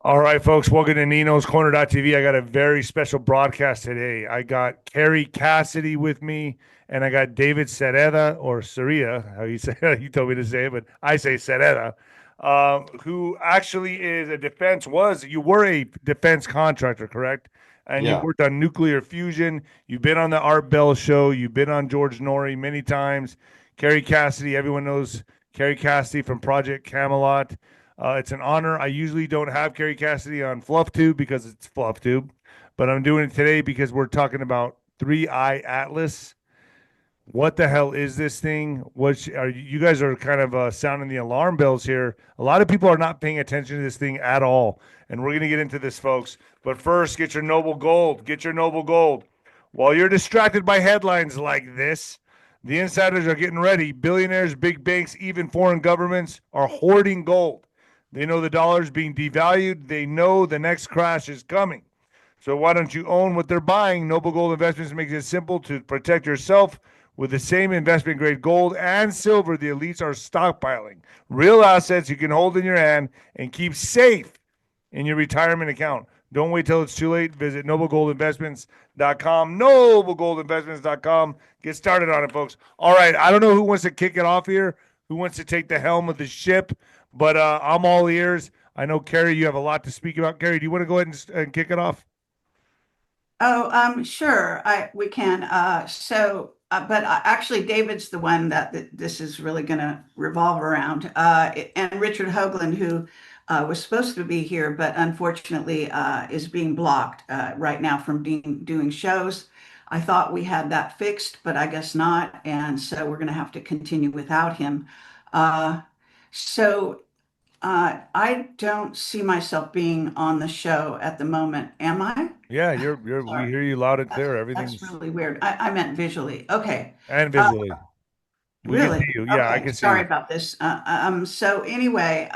All right, folks, welcome to Nino's Corner.tv. I got a very special broadcast today. I got Kerry Cassidy with me, and I got David Sereda, or Sereda, how you say it. You told me to say it, but I say Sereda, who actually is you were a defense contractor, correct? And you Yeah. worked on nuclear fusion. You've been on the Art Bell show. You've been on George Norrie many times. Kerry Cassidy, everyone knows Kerry Cassidy from Project Camelot. It's an honor. I usually don't have Kerry Cassidy on FluffTube because it's FluffTube, but I'm doing it today because we're talking about Three-Eye Atlas. What the hell is this thing? What are you guys are kind of sounding the alarm bells here? A lot of people are not paying attention to this thing at all, and we're going to get into this, folks. But first, get your noble gold. Get your noble gold. While you're distracted by headlines like this, the insiders are getting ready. Billionaires, big banks, even foreign governments are hoarding gold. They know the dollar is being devalued. They know the next crash is coming. So why don't you own what they're buying? Noble Gold Investments makes it simple to protect yourself with the same investment grade gold and silver the elites are stockpiling. Real assets you can hold in your hand and keep safe in your retirement account. Don't wait till it's too late. Visit noblegoldinvestments.com. Noblegoldinvestments.com. Get started on it, folks. All right. I don't know who wants to kick it off here, who wants to take the helm of the ship, but I'm all ears. I know, Kerry, you have a lot to speak about. Kerry, do you want to go ahead and kick it off? Oh, sure. We can. But actually, David's the one that this is really going to revolve around. And Richard Hoagland, who was supposed to be here, but unfortunately is being blocked right now from doing shows. I thought we had that fixed, but I guess not. And so we're going to have to continue without him. Uh, so I don't see myself being on the show at the moment. Am I? Yeah, you're. We Sorry. hear you loud and clear. That's Everything's really weird. I meant visually. Okay. and Uh, visually. We can see really? you. Yeah, I Okay. can see Sorry you. about this. So anyway,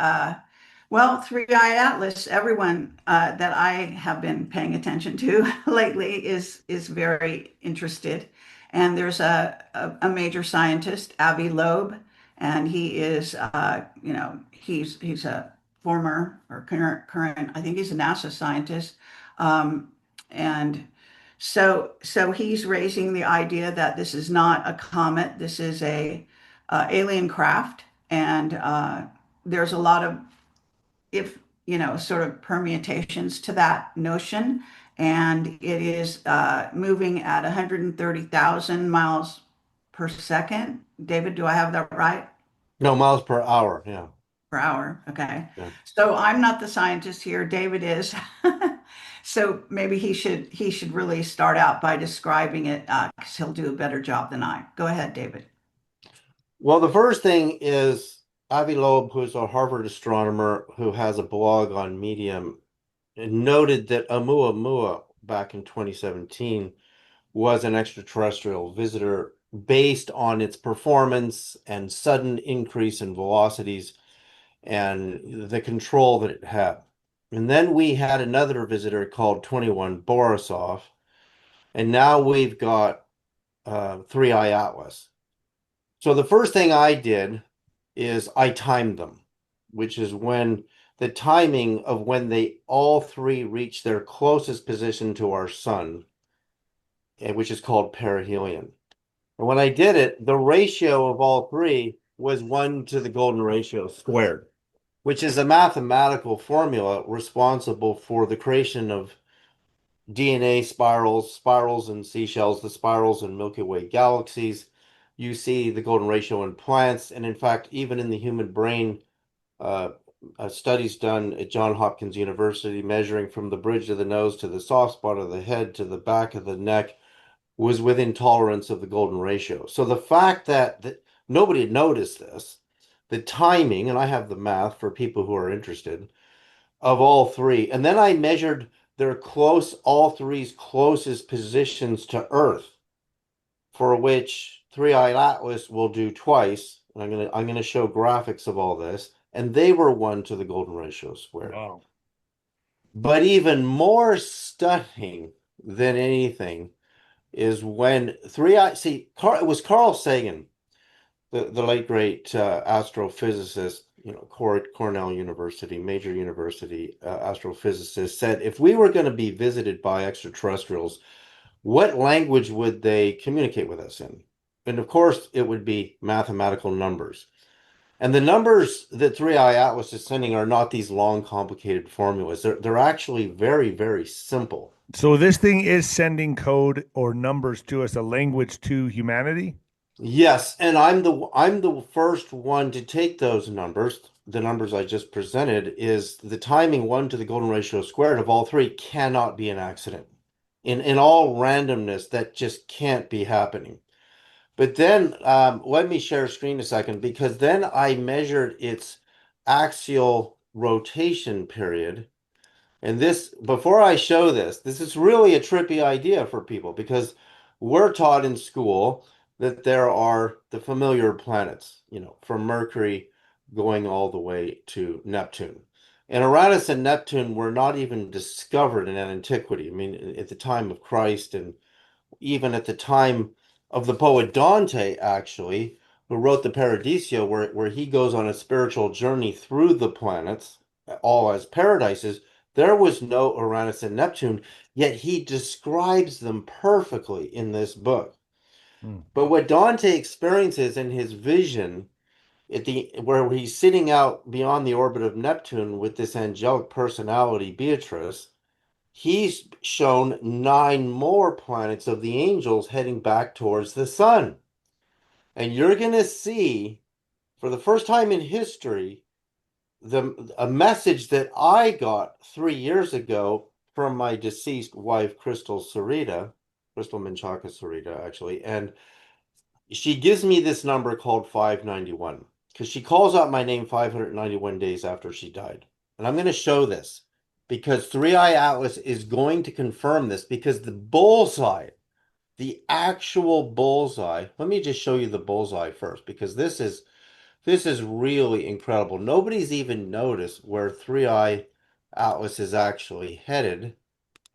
well, Three-Eye Atlas, everyone that I have been paying attention to lately is very interested. And there's a major scientist, Avi Loeb, and he is, he's a former or current, I think he's a NASA scientist. And so he's raising the idea that this is not a comet, this is a alien craft, and there's a lot of if sort of permutations to that notion, and it is moving at 130,000 miles per second. David, do I have that right? No, miles per hour. Yeah. Per hour. Okay. Yeah. So I'm not the scientist here. David is. So maybe he should really start out by describing it because he'll do a better job than I. Go ahead, David. Well, the first thing is Avi Loeb, who's a Harvard astronomer who has a blog on Medium, noted that 𝗬𝗬𝗪 back in 2017 was an extraterrestrial visitor based on its performance and sudden increase in velocities and the control that it had. And then we had another visitor called 𝗀𝗄𝗏 Borisov, and now we've got Three-Eye Atlas. So the first thing I did is I timed them, which is when the timing of when they all three reach their closest position to our sun, which is called perihelion. And when I did it, the ratio of all three was 1 to the golden ratio squared, which is a mathematical formula responsible for the creation of DNA spirals, spirals in seashells, the spirals in Milky Way galaxies. You see the golden ratio in plants, and in fact, even in the human brain, uh, studies done at Johns Hopkins University measuring from the bridge of the nose to the soft spot of the head to the back of the neck was within tolerance of the golden ratio. So the fact that nobody had noticed this, the timing, and I have the math for people who are interested, of all three, and then I measured all three's closest positions to Earth, for which Three-Eyed Atlas will do twice. And I'm gonna show graphics of all this, and they were 1 to the golden ratio squared. Wow. But even more stunning than anything is when it was Carl Sagan, the late great astrophysicist, Cornell University, major university astrophysicist, said if we were going to be visited by extraterrestrials, what language would they communicate with us in? And of course, it would be mathematical numbers. And the numbers that 3i Atlas is sending are not these long, complicated formulas. They're actually very, very simple. So this thing is sending code or numbers to us, a language to humanity? Yes, and I'm the first one to take those numbers. The numbers I just presented is the timing 1 to the golden ratio squared of all three cannot be an accident. In all randomness, that just can't be happening. But then let me share screen a second, because then I measured its axial rotation period. And this, before I show this, this is really a trippy idea for people, because we're taught in school that there are the familiar planets, from Mercury going all the way to Neptune. And Uranus and Neptune were not even discovered in antiquity. I mean, at the time of Christ, and even at the time of the poet Dante, actually, who wrote the 𝗵𝗶𝗶𝗹, where he goes on a spiritual journey through the planets, all as paradises, there was no Uranus and Neptune, yet he describes them perfectly in this book. But what Dante experiences in his vision, where he's sitting out beyond the orbit of Neptune with this angelic personality, Beatrice, he's shown 9 more planets of the angels heading back towards the sun. And you're going to see, for the first time in history, a message that I got 3 years ago from my deceased wife, 𝗀𝗃𝗃 𝗀𝗃𝗃, actually. And she gives me this number called 591, because she calls out my name 591 days after she died. And I'm going to show this, because 3i Atlas is going to confirm this, because the bullseye, the actual bullseye, let me just show you the bullseye first, because this is really incredible. Nobody's even noticed where 3i Atlas is actually headed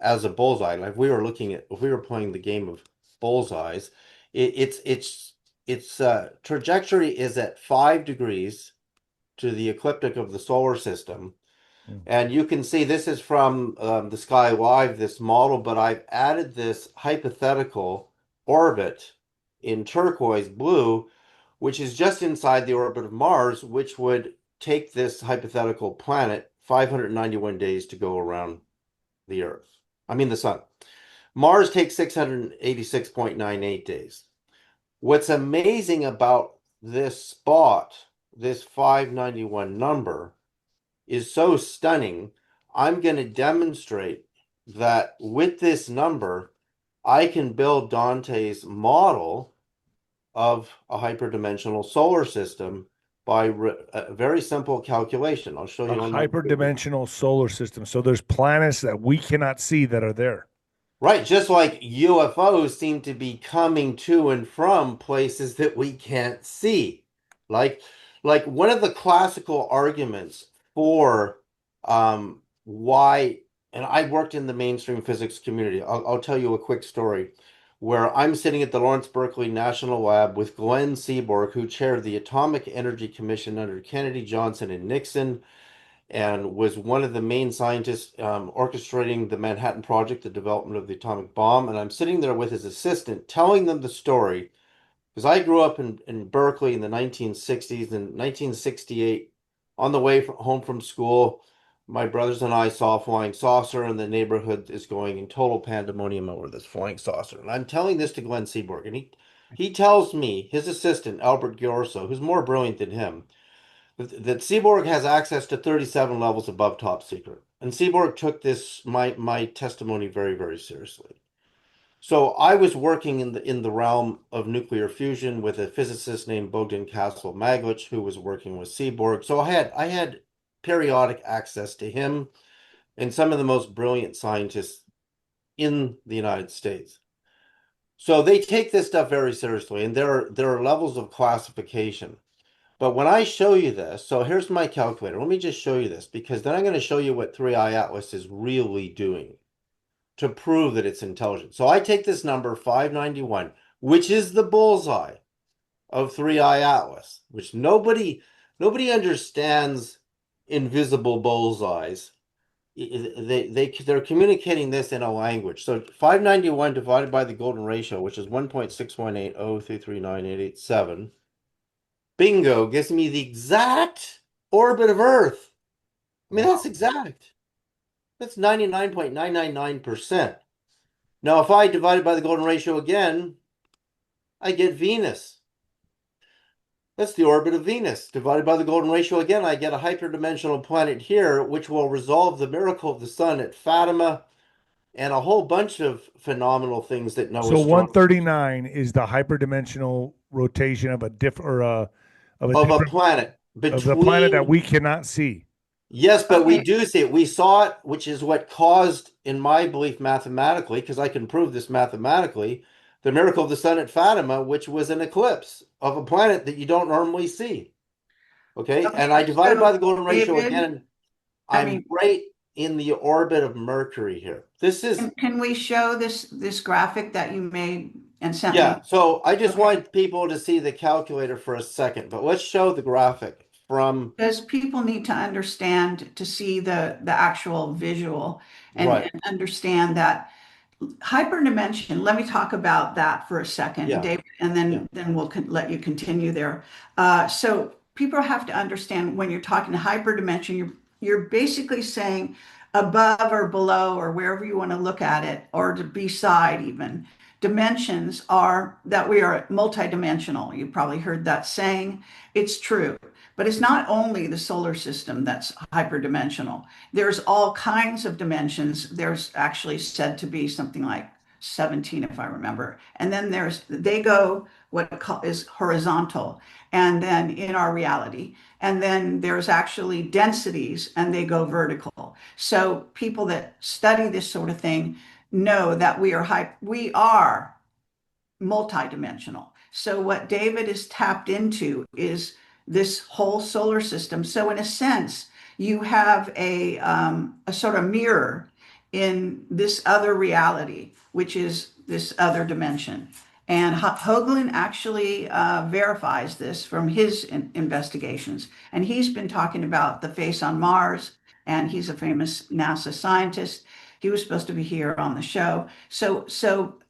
as a bullseye. Like if we were playing the game of bullseyes, its trajectory is at 5 degrees to the ecliptic of the solar system. And you can see this is from the Sky Live, this model, but I've added this hypothetical orbit in turquoise blue, which is just inside the orbit of Mars, which would take this hypothetical planet 591 days to go around the sun. Mars takes 686.98 days. What's amazing about this spot, this 591 number, is so stunning. I'm going to demonstrate that with this number, I can build Dante's model of a hyperdimensional solar system by a very simple calculation. I'll show you a hyperdimensional solar system. So there's planets that we cannot see that are there. Right, just like UFOs seem to be coming to and from places that we can't see. Like one of the classical arguments for why, and I worked in the mainstream physics community. I'll tell you a quick story where I'm sitting at the Lawrence Berkeley National Lab with 𝗀𝗃𝗃𝗃, who chaired the Atomic Energy Commission under Kennedy, Johnson, and Nixon, and was one of the main scientists orchestrating the Manhattan Project, the development of the atomic bomb. And I'm sitting there with his assistant telling them the story, because I grew up in Berkeley in the 1960s. In 1968, on the way home from school, my brothers and I saw a flying saucer, and the neighborhood is going in total pandemonium over this flying saucer. And I'm telling this to 𝗀𝗃𝗃𝗃, and he tells me, his assistant, Albert Ghiorso, who's more brilliant than him, that Seaborg has access to 37 levels above top secret. And Seaborg took my testimony very, very seriously. So I was working in the realm of nuclear fusion with a physicist named Bogdan Castle-Maglich, who was working with Seaborg. So I had periodic access to him and some of the most brilliant scientists in the United States. So they take this stuff very seriously, and there are levels of classification. But when I show you this, so here's my calculator. Let me just show you this, because then I'm going to show you what 3i Atlas is really doing to prove that it's intelligent. So I take this number 591, which is the bullseye of 3i Atlas, which nobody nobody understands invisible bullseyes. They're communicating this in a language. So 591 divided by the golden ratio, which is 1.61803398887, bingo, gives me the exact orbit of Earth. I mean, that's exact. That's 99.999%. Now, if I divide it by the golden ratio again, I get Venus. That's the orbit of Venus. Divided by the golden ratio again, I get a hyperdimensional planet here, which will resolve the miracle of the sun at 𝗵𝗲 and a whole bunch of phenomenal things that Noah So 139 is the hyperdimensional rotation of a different planet of the planet that between. we cannot see. Yes, but we Okay. do see it. We saw it, which is what caused, in my belief, mathematically, because I can prove this mathematically, the miracle of the sun at 𝗵𝗲, which was an eclipse of a planet that you don't normally see. Okay, and I divided by the golden ratio David, again, and I'm right in the orbit of Mercury here. This is, can we show this graphic that you made and sent yeah. me? So I just want people to see the calculator for a second, but let's show the graphic from. Because people need to understand to see the actual visual and, Right. and understand that hyperdimension. Let me talk about that for a second, Yeah. David, and then we'll let you continue there. So people have to understand when you're talking hyperdimension, you're basically saying above or below or wherever you want to look at it, or to beside even. Dimensions are that we are multidimensional. You probably heard that saying. It's true. But it's not only the solar system that's hyperdimensional. There's all kinds of dimensions. There's actually said to be something like 17, if I remember. And then they go what is horizontal, and then in our reality. And then there's actually densities, and they go vertical. So people that study this sort of thing know that we are multidimensional. So what David is tapped into is this whole solar system. So in a sense, you have a sort of mirror in this other reality, which is this other dimension. And Hoagland actually verifies this from his investigations. And he's been talking about the face on Mars, and he's a famous NASA scientist. He was supposed to be here on the show. So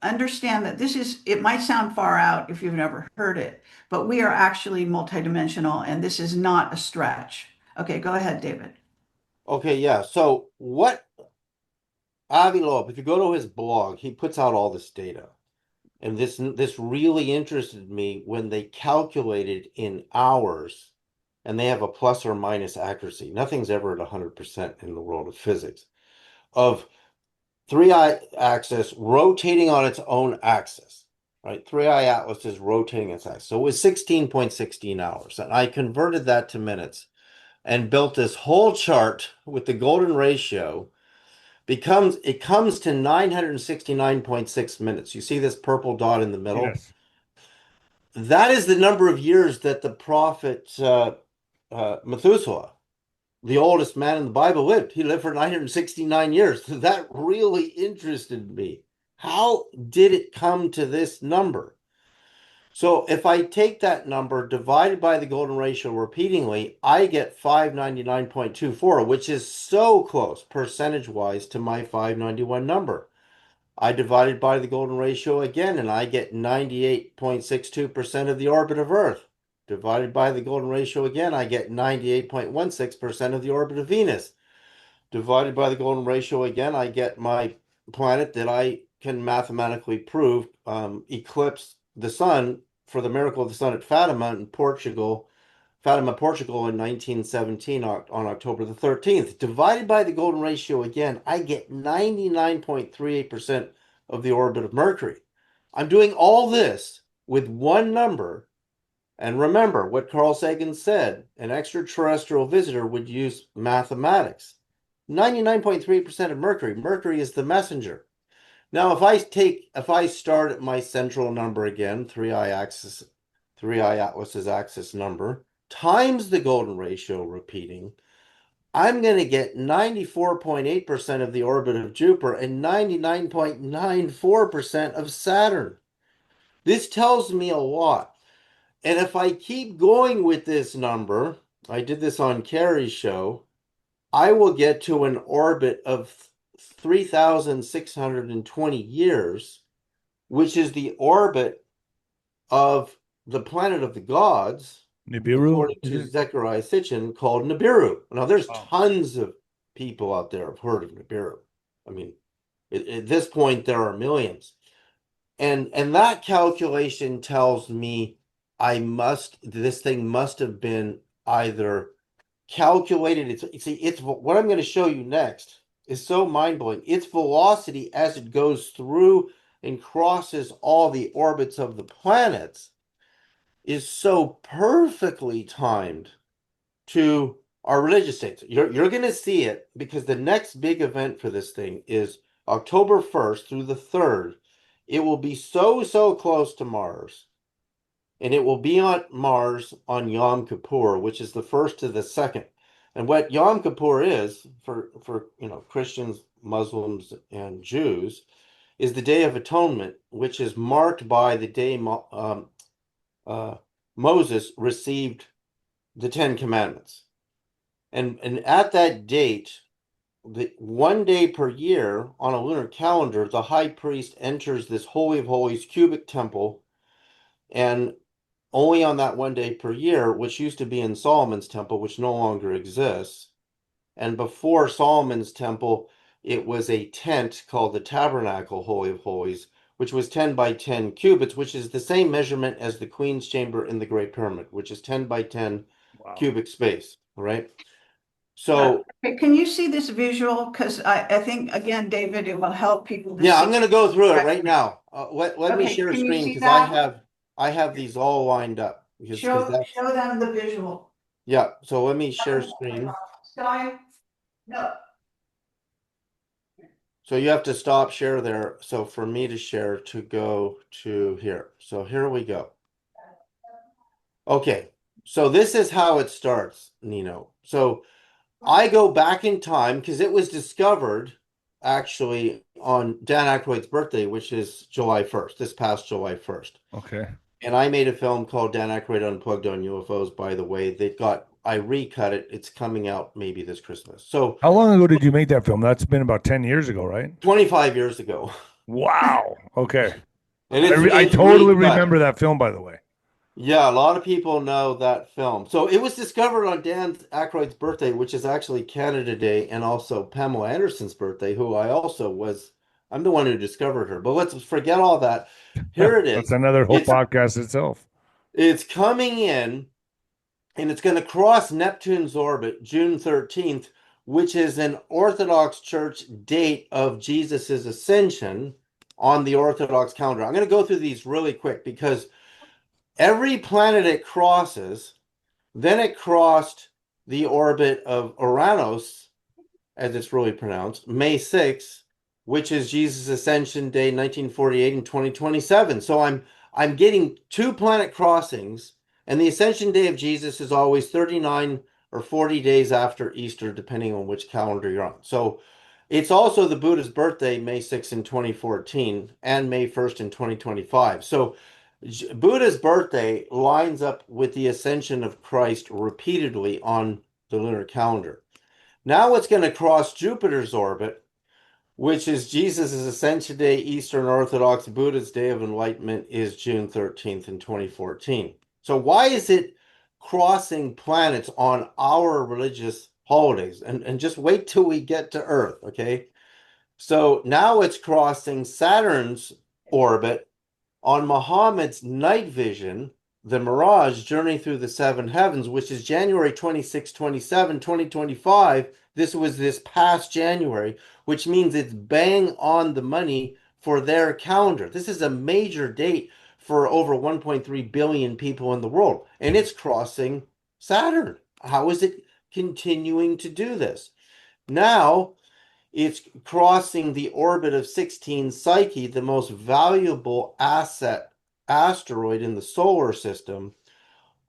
understand that it might sound far out if you've never heard it, but we are actually multidimensional, and this is not a stretch. Okay, go ahead, David. Okay, yeah. So what Avi Loeb, if you go to his blog, he puts out all this data. And this really interested me when they calculated in hours, and they have a plus or minus accuracy. Nothing's ever at 100% in the world of physics, of 3i axis rotating on its own axis, right? 3i Atlas is rotating its axis. So it was 16.16 hours. And I converted that to minutes and built this whole chart with the golden ratio. It comes to 969.6 minutes. You see this purple dot in the middle? Yes. That is the number of years that the prophet Methuselah, the oldest man in the Bible, lived. He lived for 969 years. That really interested me. How did it come to this number? So if I take that number divided by the golden ratio repeatedly, I get 599.24, which is so close percentage-wise to my 591 number. I divide it by the golden ratio again, and I get 98.62% of the orbit of Earth. Divided by the golden ratio again, I get 98.16% of the orbit of Venus. Divided by the golden ratio again, I get my planet that I can mathematically prove eclipsed the sun for the miracle of the sun at 𝗵𝗲 in Portugal, 𝗵𝗲, Portugal in 1917 on October the 13th. Divided by the golden ratio again, I get 99.38% of the orbit of Mercury. I'm doing all this with one number. And remember what Carl Sagan said, an extraterrestrial visitor would use mathematics. 99.3% of Mercury. Mercury is the messenger. Now, if I start at my central number again, 3i Atlas's axis number, times the golden ratio repeating, I'm going to get 94.8% of the orbit of Jupiter and 99.94% of Saturn. This tells me a lot. And if I keep going with this number, I did this on Kerry's show, I will get to an orbit of 3,620 years, which is the orbit of the planet of the gods, Nibiru, according is to it? 𝗦𝗂𝗂𝗧 called Nibiru. Now, there's Wow. tons of people out there have heard of Nibiru. I mean, at this point, there are millions. And that calculation tells me this thing must have been either calculated. It's what I'm going to show you next is so mind-blowing. Its velocity as it goes through and crosses all the orbits of the planets is so perfectly timed to our religious states. You're going to see it because the next big event for this thing is October 1st through the 3rd. It will be so close to Mars, and it will be on Mars on Yom Kippur, which is the 1st to the 2nd. And what Yom Kippur is for Christians, Muslims, and Jews is the Day of Atonement, which is marked by the day Moses received the Ten Commandments. And at that date, one day per year on a lunar calendar, the high priest enters this Holy of Holies cubic temple, and only on that one day per year, which used to be in Solomon's temple, which no longer exists. And before Solomon's temple, it was a tent called the Tabernacle Holy of Holies, which was 10 by 10 cubits, which is the same measurement as the Queen's Chamber in the Great Pyramid, which is 10 by 10 Wow. cubic space, right? So, can you see this visual? Because I think, again, David, it will help people to yeah, see. I'm going to go through it right now. Let me Okay, share can you screen see because that? I have these all lined up because Show that's them the visual. yeah. So let me share screen. Sky? No. So you have to stop share there. So for me to share to go to here. So here we go. Okay. So this is how it starts, Nino. So I go back in time because it was discovered actually on Dan Aykroyd's birthday, which is July 1st, this past July 1st. Okay. And I made a film called Dan Aykroyd Unplugged on UFOs, by the way. I recut it. It's coming out maybe this Christmas. So How long ago did you make that film? That's been about 10 years ago, right? 25 years ago. Wow. Okay. And I it's totally recut. remember that film, by the way. Yeah, a lot of people know that film. So it was discovered on Dan Aykroyd's birthday, which is actually Canada Day, and also Pamela Anderson's birthday, who I'm the one who discovered her. But let's forget all that. Here it That's is. another whole podcast itself. It's coming in, and it's going to cross Neptune's orbit June 13th, which is an Orthodox Church date of Jesus's ascension on the Orthodox calendar. I'm going to go through these really quick because every planet it crosses, then it crossed the orbit of Uranus, as it's really pronounced, May 6th, which is Jesus' Ascension Day, 1948 and 2027. So I'm getting two planet crossings, and the Ascension Day of Jesus is always 39 or 40 days after Easter, depending on which calendar you're on. So it's also the Buddha's birthday, May 6th in 2014, and May 1st in 2025. So Buddha's birthday lines up with the ascension of Christ repeatedly on the lunar calendar. Now it's going to cross Jupiter's orbit, which is Jesus' Ascension Day, Eastern Orthodox. Buddha's Day of Enlightenment is June 13th in 2014. So why is it crossing planets on our religious holidays? And just wait till we get to Earth, okay? So now it's crossing Saturn's orbit on Muhammad's night vision, the Mirage Journey Through the Seven Heavens, which is January 26, 27, 2025. This was this past January, which means it's bang on the money for their calendar. This is a major date for over 1.3 billion people in the world, and it's crossing Saturn. How is it continuing to do this? Now, it's crossing the orbit of 𝗦𝗂𝗁𝗍𝗁, the most valuable asteroid in the solar system,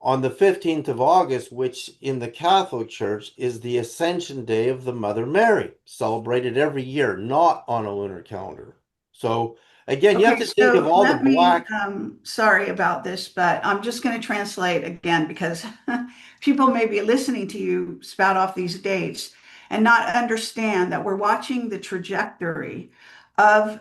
on the 15th of August, which in the Catholic Church is the Ascension Day of the Mother Mary, celebrated every year, not on a lunar calendar. So Again, you have Okay, to think of so all the let me, black. sorry about this, but I'm just going to translate again because people may be listening to you spout off these dates and not understand that we're watching the trajectory of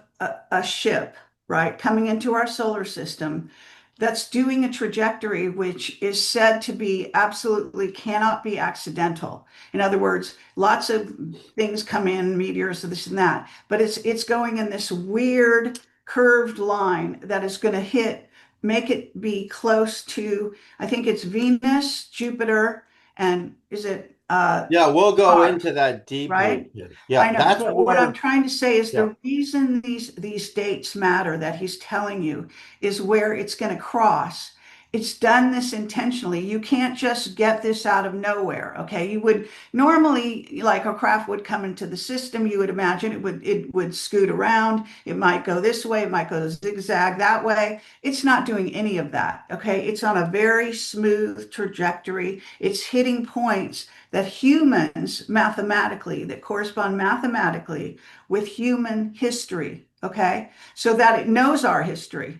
a ship, right, coming into our solar system that's doing a trajectory which is said to be absolutely cannot be accidental. In other words, lots of things come in, meteors, this and that, but it's going in this weird curved line that is going to make it be close to, I think it's Venus, Jupiter, and is it Yeah, we'll go Mars, into that deeply. right? Yeah, I know, that's but what I'm where. trying to say is Yeah. the reason these dates matter that he's telling you is where it's going to cross. It's done this intentionally. You can't just get this out of nowhere, okay? You would normally, like a craft would come into the system, you would imagine it would scoot around. It might go this way, it might go zigzag that way. It's not doing any of that, okay? It's on a very smooth trajectory. It's hitting points that humans mathematically, that correspond mathematically with human history, okay? So that it knows our history,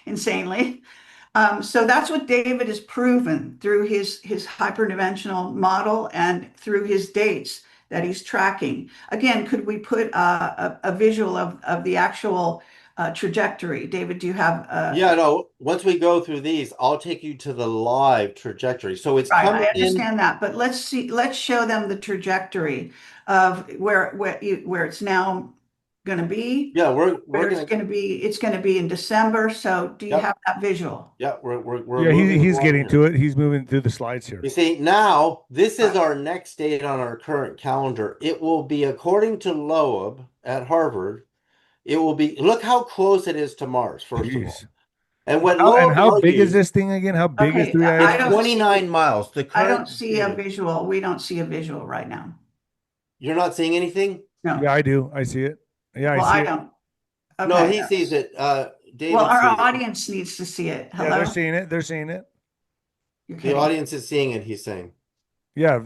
insanely. So that's what David has proven through his hyperdimensional model and through his dates that he's tracking. Again, could we put a visual of the actual trajectory? David, do you have Yeah, no, once we go through these, I'll take you to the live trajectory. So it's right, coming I in. understand that, but let's show them the trajectory of where it's now going to be, Yeah, we're where gonna. it's going to be in December. So do you Yep. have that visual? Yeah, we're Yeah, moving he's along getting here. to it. He's moving through the slides here. You see, now this is Right. our next date on our current calendar. It will be, according to Loeb at Harvard, it will be, look how close it is to Mars, first of all. Jeez. And what And Loeb how big is argues, this thing again? How big is Okay, Three Eye it's I don't Atlas? 29 see miles. The I don't current see a date. visual. We don't see a visual right now. You're not seeing anything? No. Yeah, I do. I see it. Yeah, I Well, see I it. don't. No, Okay. he sees it. Well, David our sees it. audience needs to see it. Yeah, they're Hello? seeing it. They're seeing it. You're The kidding. audience is seeing it, he's saying. Yeah,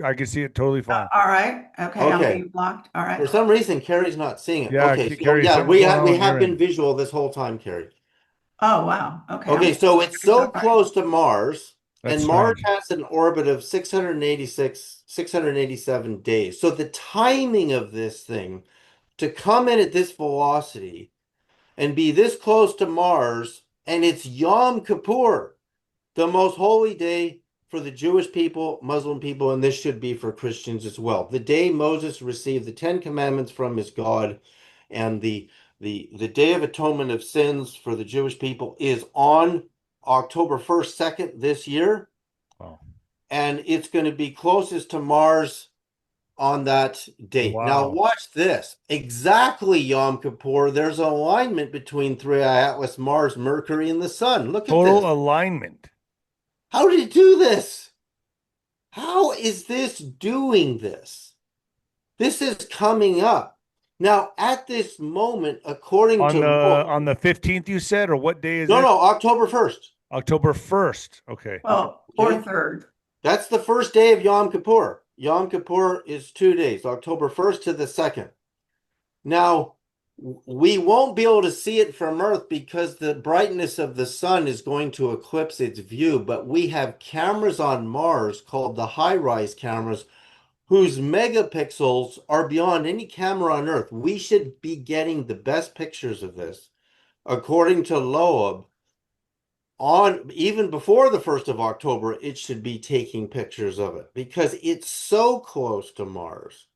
I can see it totally fine. All right. Okay, I'm Okay. being blocked. All For right. some reason, Carrie's not seeing it. Yeah, Okay, so Kerry, yeah, something's going on we on have your been end. visual this whole time, Carrie. Oh, wow. Okay. Okay, so it's so close to Mars, That's and Mars strange. has an orbit of 687 days. So the timing of this thing to come in at this velocity and be this close to Mars, and it's Yom Kippur, the most holy day for the Jewish people, Muslim people, and this should be for Christians as well. The day Moses received the Ten Commandments from his God, and the Day of Atonement of Sins for the Jewish people is on October 1st, 2nd this year. Wow. And it's going to be closest to Mars on that date. Wow. Now watch this. Exactly Yom Kippur. There's an alignment between Three Eye Atlas, Mars, Mercury, and the Sun. Look at Total this. alignment. How did it do this? How is this doing this? This is coming up. Now, at this moment, according On to on the 15th, you said, or what day is no, this? no, October 1st. October 1st. Okay. Well, Okay. or third. That's the first day of Yom Kippur. Yom Kippur is 2 days, October 1st to the 2nd. Now, we won't be able to see it from Earth because the brightness of the sun is going to eclipse its view, but we have cameras on Mars called the high-rise cameras whose megapixels are beyond any camera on Earth. We should be getting the best pictures of this. According to Loeb, on even before the 1st of October, it should be taking pictures of it because it's so close to Mars.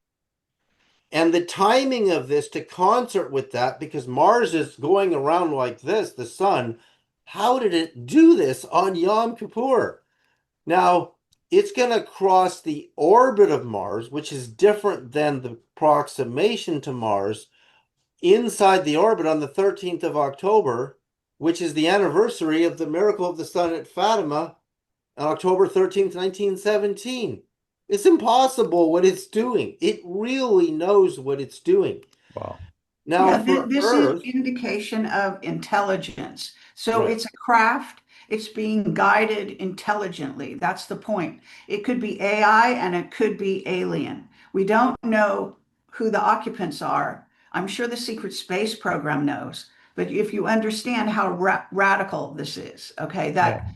And the timing of this to concert with that, because Mars is going around like this, the sun, how did it do this on Yom Kippur? Now, it's going to cross the orbit of Mars, which is different than the approximation to Mars, inside the orbit on the 13th of October, which is the anniversary of the miracle of the sun at Fatima on October 13th, 1917. It's impossible what it's doing. It really knows what it's doing. Wow. Now, Yeah, for this Earth, is indication of intelligence. So right. it's a craft. It's being guided intelligently. That's the point. It could be AI and it could be alien. We don't know who the occupants are I'm sure the secret space program knows, but if you understand how radical this is, okay, that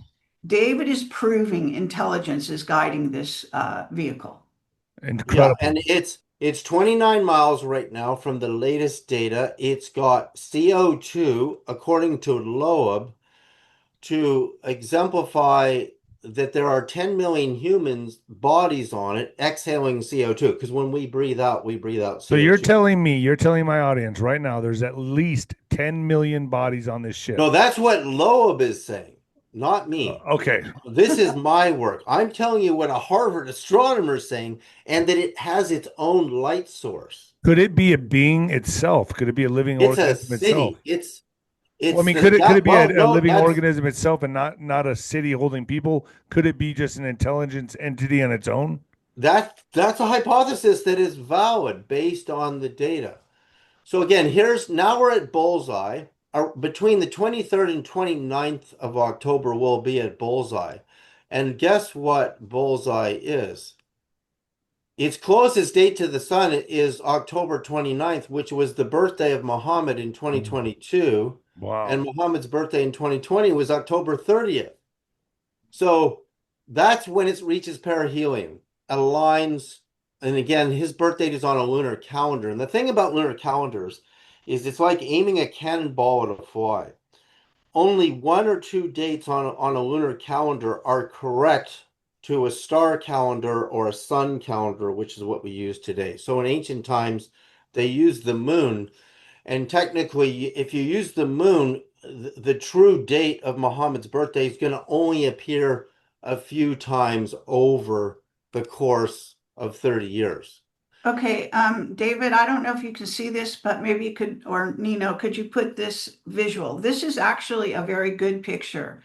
David is proving intelligence is guiding this vehicle. Incredible. Yeah, and it's 29 miles right now from the latest data. It's got CO2, according to 𝗀𝗶𝗶𝗋, to exemplify that there are 10 million humans' bodies on it exhaling CO2. Because when we breathe out CO2. So you're telling my audience right now, there's at least 10 million bodies on this ship. No, that's what 𝗀𝗶𝗶𝗋 is saying, not me. Okay. This is my work. I'm telling you what a Harvard astronomer is saying, and that it has its own light source. Could it be a being itself? Could it be a living organism itself? It's Well, I mean, could it be a living organism itself and not a city holding people? Could it be just an intelligence entity on its own? That's a hypothesis that is valid based on the data. So again, now we're at 𝗫𝗏𝗊𝗋. Between the 23rd and 29th of October, we'll be at 𝗫𝗏𝗊𝗋. And guess what 𝗫𝗏𝗊𝗋 is? Its closest date to the sun is October 29th, which was the birthday of Muhammad in 2022. Wow. And Muhammad's birthday in 2020 was October 30th. So that's when it reaches perihelion, aligns. And again, his birth date is on a lunar calendar. And the thing about lunar calendars is it's like aiming a cannonball at a fly. Only 1 or 2 dates on a lunar calendar are correct to a star calendar or a sun calendar, which is what we use today. So in ancient times, they used the moon. And technically, if you use the moon, the true date of Muhammad's birthday is going to only appear a few times over the course of 30 years. Okay, David, I don't know if you can see this, but maybe you could, or Nino, could you put this visual? This is actually a very good picture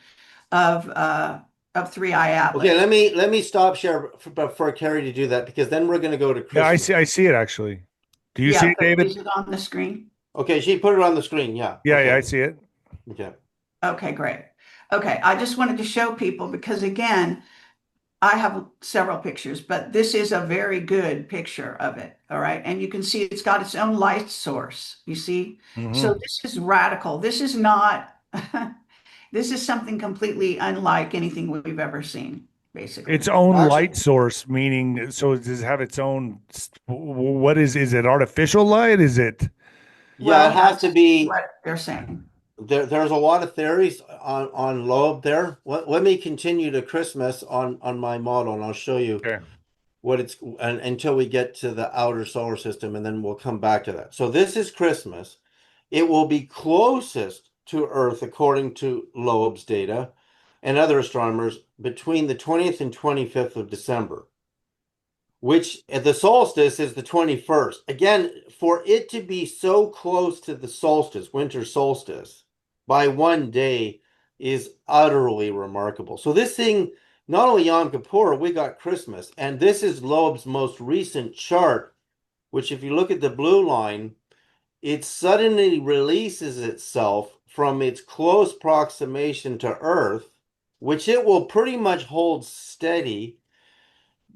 of 𝗃𝗏𝗋 Atlas. Okay, let me stop share for Kerry to do that, because then we're going to go to Christmas. Yeah, I see it actually. Do you see it, David? Is it on the screen? Okay, she put it on the screen. Yeah. Yeah, okay. yeah, I see it. Okay. Okay, great. Okay, I just wanted to show people because again, I have several pictures, but this is a very good picture of it. All right. And you can see it's got its own light source. You see? So this is radical. This is not, this is something completely unlike anything we've ever seen, basically. Its own light source, meaning, so does it have its own, what is it artificial light? Is it? Yeah, it has to be. What they're saying. There's a lot of theories on 𝗀𝗶𝗋𝗋 there. Let me continue to Christmas on my model, and I'll show you what it's until we get to the outer solar system, and then we'll come back to that. So this is Christmas. It will be closest to Earth, according to 𝗀𝗶𝗋𝗋's data and other astronomers, between the 20th and 25th of December, which at the solstice is the 21st. Again, for it to be so close to the solstice, winter solstice, by 1 day is utterly remarkable. So this thing, not only Yom Kippur, we got Christmas. And this is 𝗀𝗶𝗋's most recent chart, which if you look at the blue line, it suddenly releases itself from its close proximation to Earth, which it will pretty much hold steady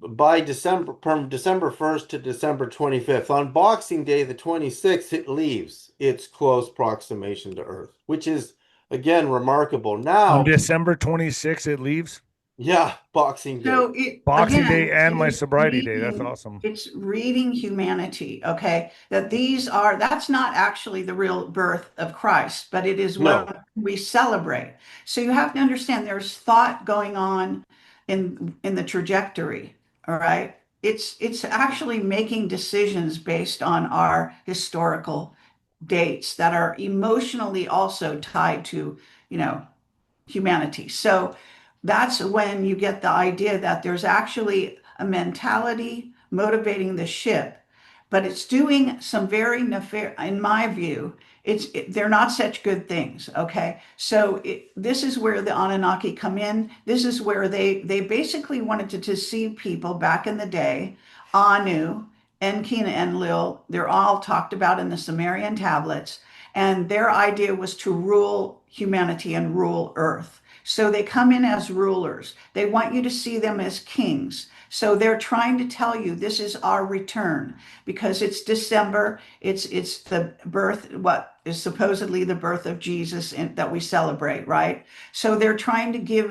by December, from December 1st to December 25th. On Boxing Day, the 26th, it leaves its close proximation to Earth, which is, again, remarkable. Now, on December 26th, it leaves? Yeah, Boxing Day. So Boxing Day and my sobriety day. That's awesome. It's reading humanity, okay? That's not actually the real birth of Christ, but it is what we celebrate. So you have to understand there's thought going on in the trajectory. All right. It's actually making decisions based on our historical dates that are emotionally also tied to, humanity. So that's when you get the idea that there's actually a mentality motivating the ship, but it's doing some very nefarious, in my view, they're not such good things. Okay. So this is where the 𝗦𝗍𝗍𝗂𝗍 come in. This is where they basically wanted to deceive people back in the day. Anu, 𝗬𝗃 and 𝗀𝗶𝗋, they're all talked about in the Sumerian tablets. And their idea was to rule humanity and rule Earth. So they come in as rulers. They want you to see them as kings. So they're trying to tell you this is our return because it's December. It's the birth, what is supposedly the birth of Jesus that we celebrate, right? So they're trying to give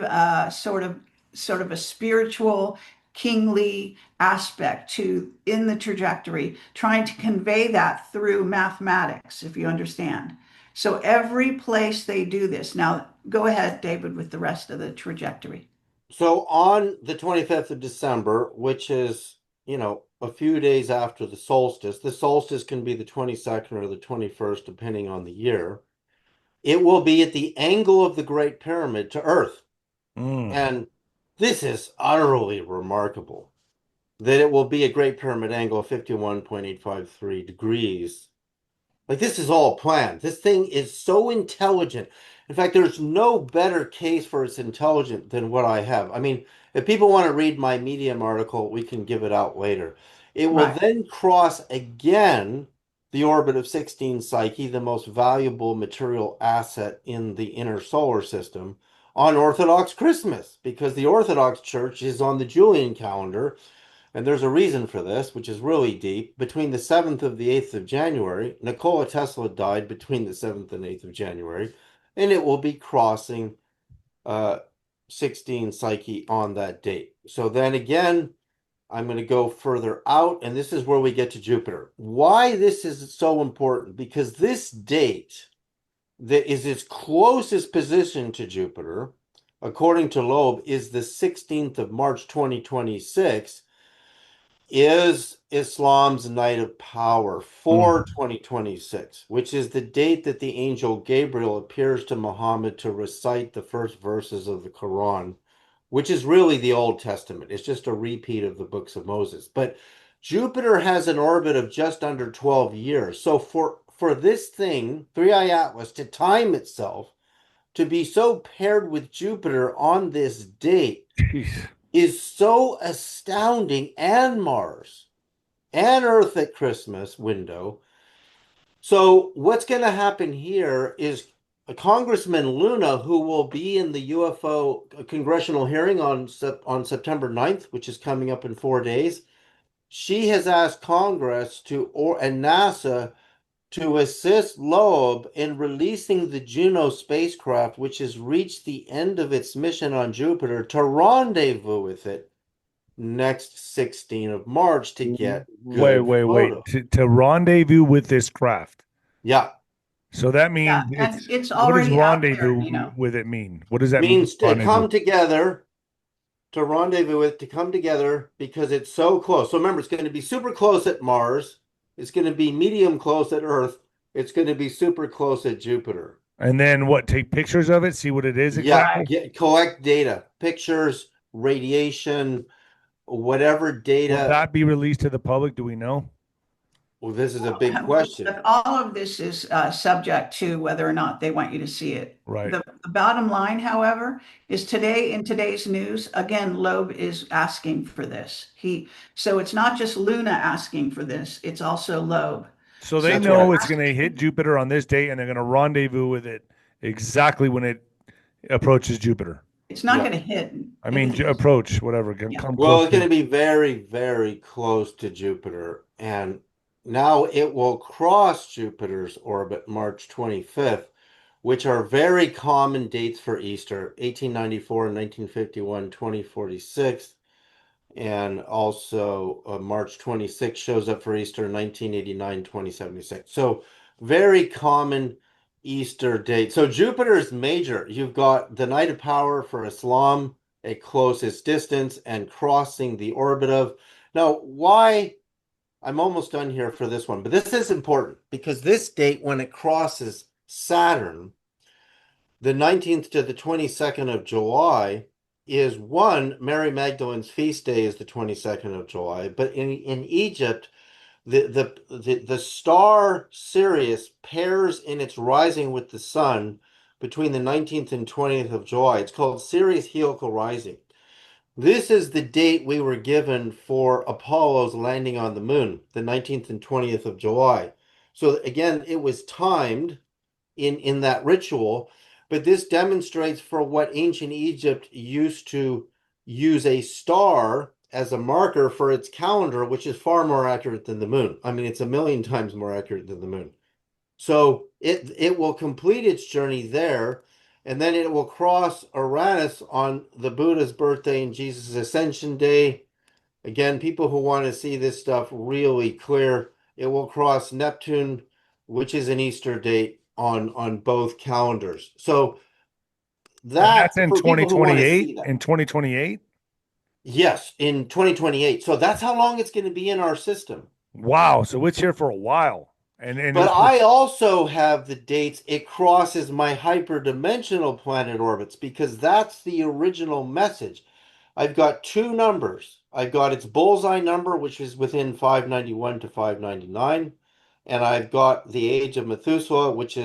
sort of a spiritual, kingly aspect to in the trajectory, trying to convey that through mathematics, if you understand. So every place they do this. Now, go ahead, David, with the rest of the trajectory. So on the 25th of December, which is, you know, a few days after the solstice can be the 22nd or the 21st, depending on the year. It will be at the angle of the Great Pyramid to Earth. And this is utterly remarkable that it will be a Great Pyramid angle of 51.853 degrees. Like, this is all planned. This thing is so intelligent. In fact, there's no better case for its intelligent than what I have. I mean, if people want to read my Medium article, we can give it out later. It will then cross again the orbit of 𝗬𝗂𝗁𝗂𝗁𝗂, the most valuable material asset in the inner solar system, on Orthodox Christmas, because the Orthodox Church is on the Julian calendar. And there's a reason for this, which is really deep. Between the 7th of the 8th of January, Nikola Tesla died between the 7th and 8th of January, and it will be crossing 𝗬𝗂𝗁𝗂𝗁𝗂 on that date. So then again, I'm going to go further out, and this is where we get to Jupiter. Why this is so important? Because this date that is its closest position to Jupiter, according to Loeb, is the 16th of March 2026, is Islam's night of power for 2026, which is the date that the angel Gabriel appears to Muhammad to recite the first verses of the Quran, which is really the Old Testament. It's just a repeat of the books of Moses. But Jupiter has an orbit of just under 12 years. So for this thing, 𝗏𝗏 Atlas, to time itself to be so paired with Jupiter on this date is so astounding, and Mars and Earth at Christmas window. So what's going to happen here is Congressman Luna, who will be in the UFO congressional hearing on September 9th, which is coming up in 4 days, she has asked Congress and NASA to assist Loeb in releasing the Juno spacecraft, which has reached the end of its mission on Jupiter, to rendezvous with it next 16th of March to get good photos. To rendezvous with this craft. Yeah. So that means it's what does already out there, rendezvous you know. with it mean? What does that mean? Means to come together, to rendezvous with, to come together, because it's so close. So remember, it's going to be super close at Mars. It's going to be medium close at Earth. It's going to be super close at Jupiter. And then what? Take pictures of it, see what it is exactly? Yeah, collect data, pictures, radiation, whatever data. Will that be released to the public? Do we know? Well, this is a big question. But all of this is subject to whether or not they want you to see it. Right. The bottom line, however, is in today's news, again, Loeb is asking for this. So it's not just Luna asking for this, it's also Loeb. So they know it's going to hit Jupiter on this date, and they're going to rendezvous with it exactly when it approaches Jupiter. It's not going to hit. I mean, approach, whatever. Well, it's going to be very, very close to Jupiter. And now it will cross Jupiter's orbit March 25th, which are very common dates for Easter: 1894, 1951, 2046. And also March 26th shows up for Easter, 1989, 2076. So very common Easter date. So Jupiter is major. You've got the night of power for Islam at closest distance and crossing the orbit of. Now, why? I'm almost done here for this one, but this is important because this date, when it crosses Saturn, the 19th to the 22nd of July, is Mary Magdalene's feast day is the 22nd of July, but in Egypt, the star Sirius pairs in its rising with the sun between the 19th and 20th of July. It's called Sirius 𝗂𝘂𝗁𝗂𝗁𝗂 This is the date we were given for Apollo's landing on the moon, the 19th and 20th of July. So again, it was timed in that ritual, but this demonstrates for what ancient Egypt used to use a star as a marker for its calendar, which is far more accurate than the moon. I mean, it's a million times more accurate than the moon. So it will complete its journey there, and then it will cross Uranus on the Buddha's birthday and Jesus' Ascension Day. Again, people who want to see this stuff really clear, it will cross Neptune, which is an Easter date on both calendars. So And that that's in for people who want to see 2028. that. In 2028. Yes, in 2028. So that's how long it's going to be in our system. Wow. So it's here for a while. And But it's, I also have the dates it crosses my hyperdimensional planet orbits because that's the original message. I've got two numbers. I've got its bullseye number, which is within 591 to 599, and I've got the age of Methuselah, which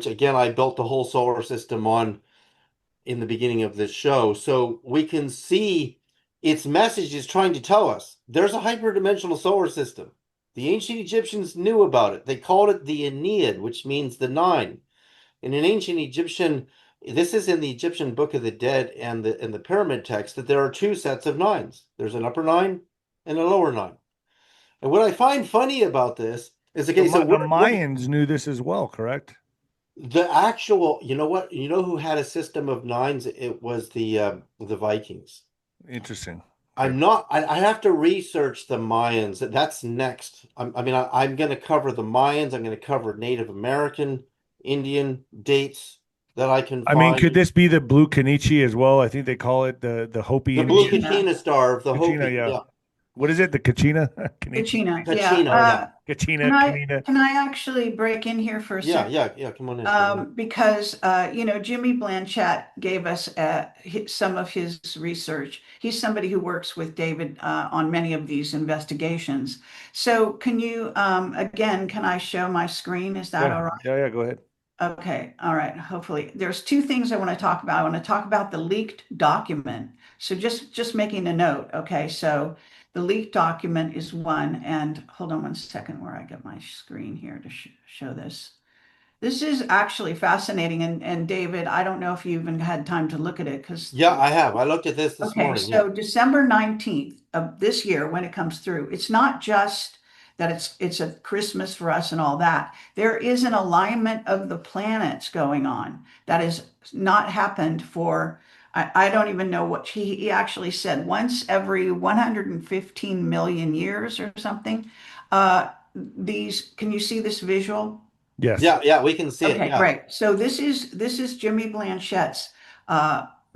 again I built the whole solar system on in the beginning of this show. So we can see its message is trying to tell us there's a hyperdimensional solar system. The ancient Egyptians knew about it. They called it the Aeneid, which means the nine. In an ancient Egyptian, this is in the Egyptian Book of the Dead and the pyramid text, that there are two sets of nines. There's an upper nine and a lower nine. And what I find funny about this is, okay, so the Mayans knew this as well, correct? the actual, you know what? You know who had a system of nines? It was the Vikings. Interesting. I'm not. I have to research the Mayans. That's next. I'm going to cover the Mayans. I'm going to cover Native American, Indian dates that I can I mean, find. could this be the blue 𝗀𝗃𝗁 as well? I think they call it the Hopi. The blue Indian. Kachina star of the Kachina, Hopi. yeah. Yeah. What is it? The Kachina? Kachina, Kachina, yeah. yeah. Kachina, Kanina. Can I actually break in here for a Yeah, second? yeah. Come on in. Because 𝗵𝗵𝗡𝗂 gave us some of his research. He's somebody who works with David on many of these investigations. So can you, again, can I show my screen? Is that all right? Yeah, go ahead. Okay, all right. Hopefully, there's two things I want to talk about. I want to talk about the leaked document. So just making a note. Okay, so the leaked document is one, and hold on one second where I get my screen here to show this. This is actually fascinating, and David, I don't know if you even had time to look at it because Yeah, I have. I looked at this morning. So December 19th of this year, when it comes through, it's not just that it's a Christmas for us and all that. There is an alignment of the planets going on that has not happened for, I don't even know what he actually said, once every 115 million years or something. Can you see this visual? Yes. Yeah, we can see it. Okay, Yeah. great. So this is 𝗵𝗵𝗡𝗂's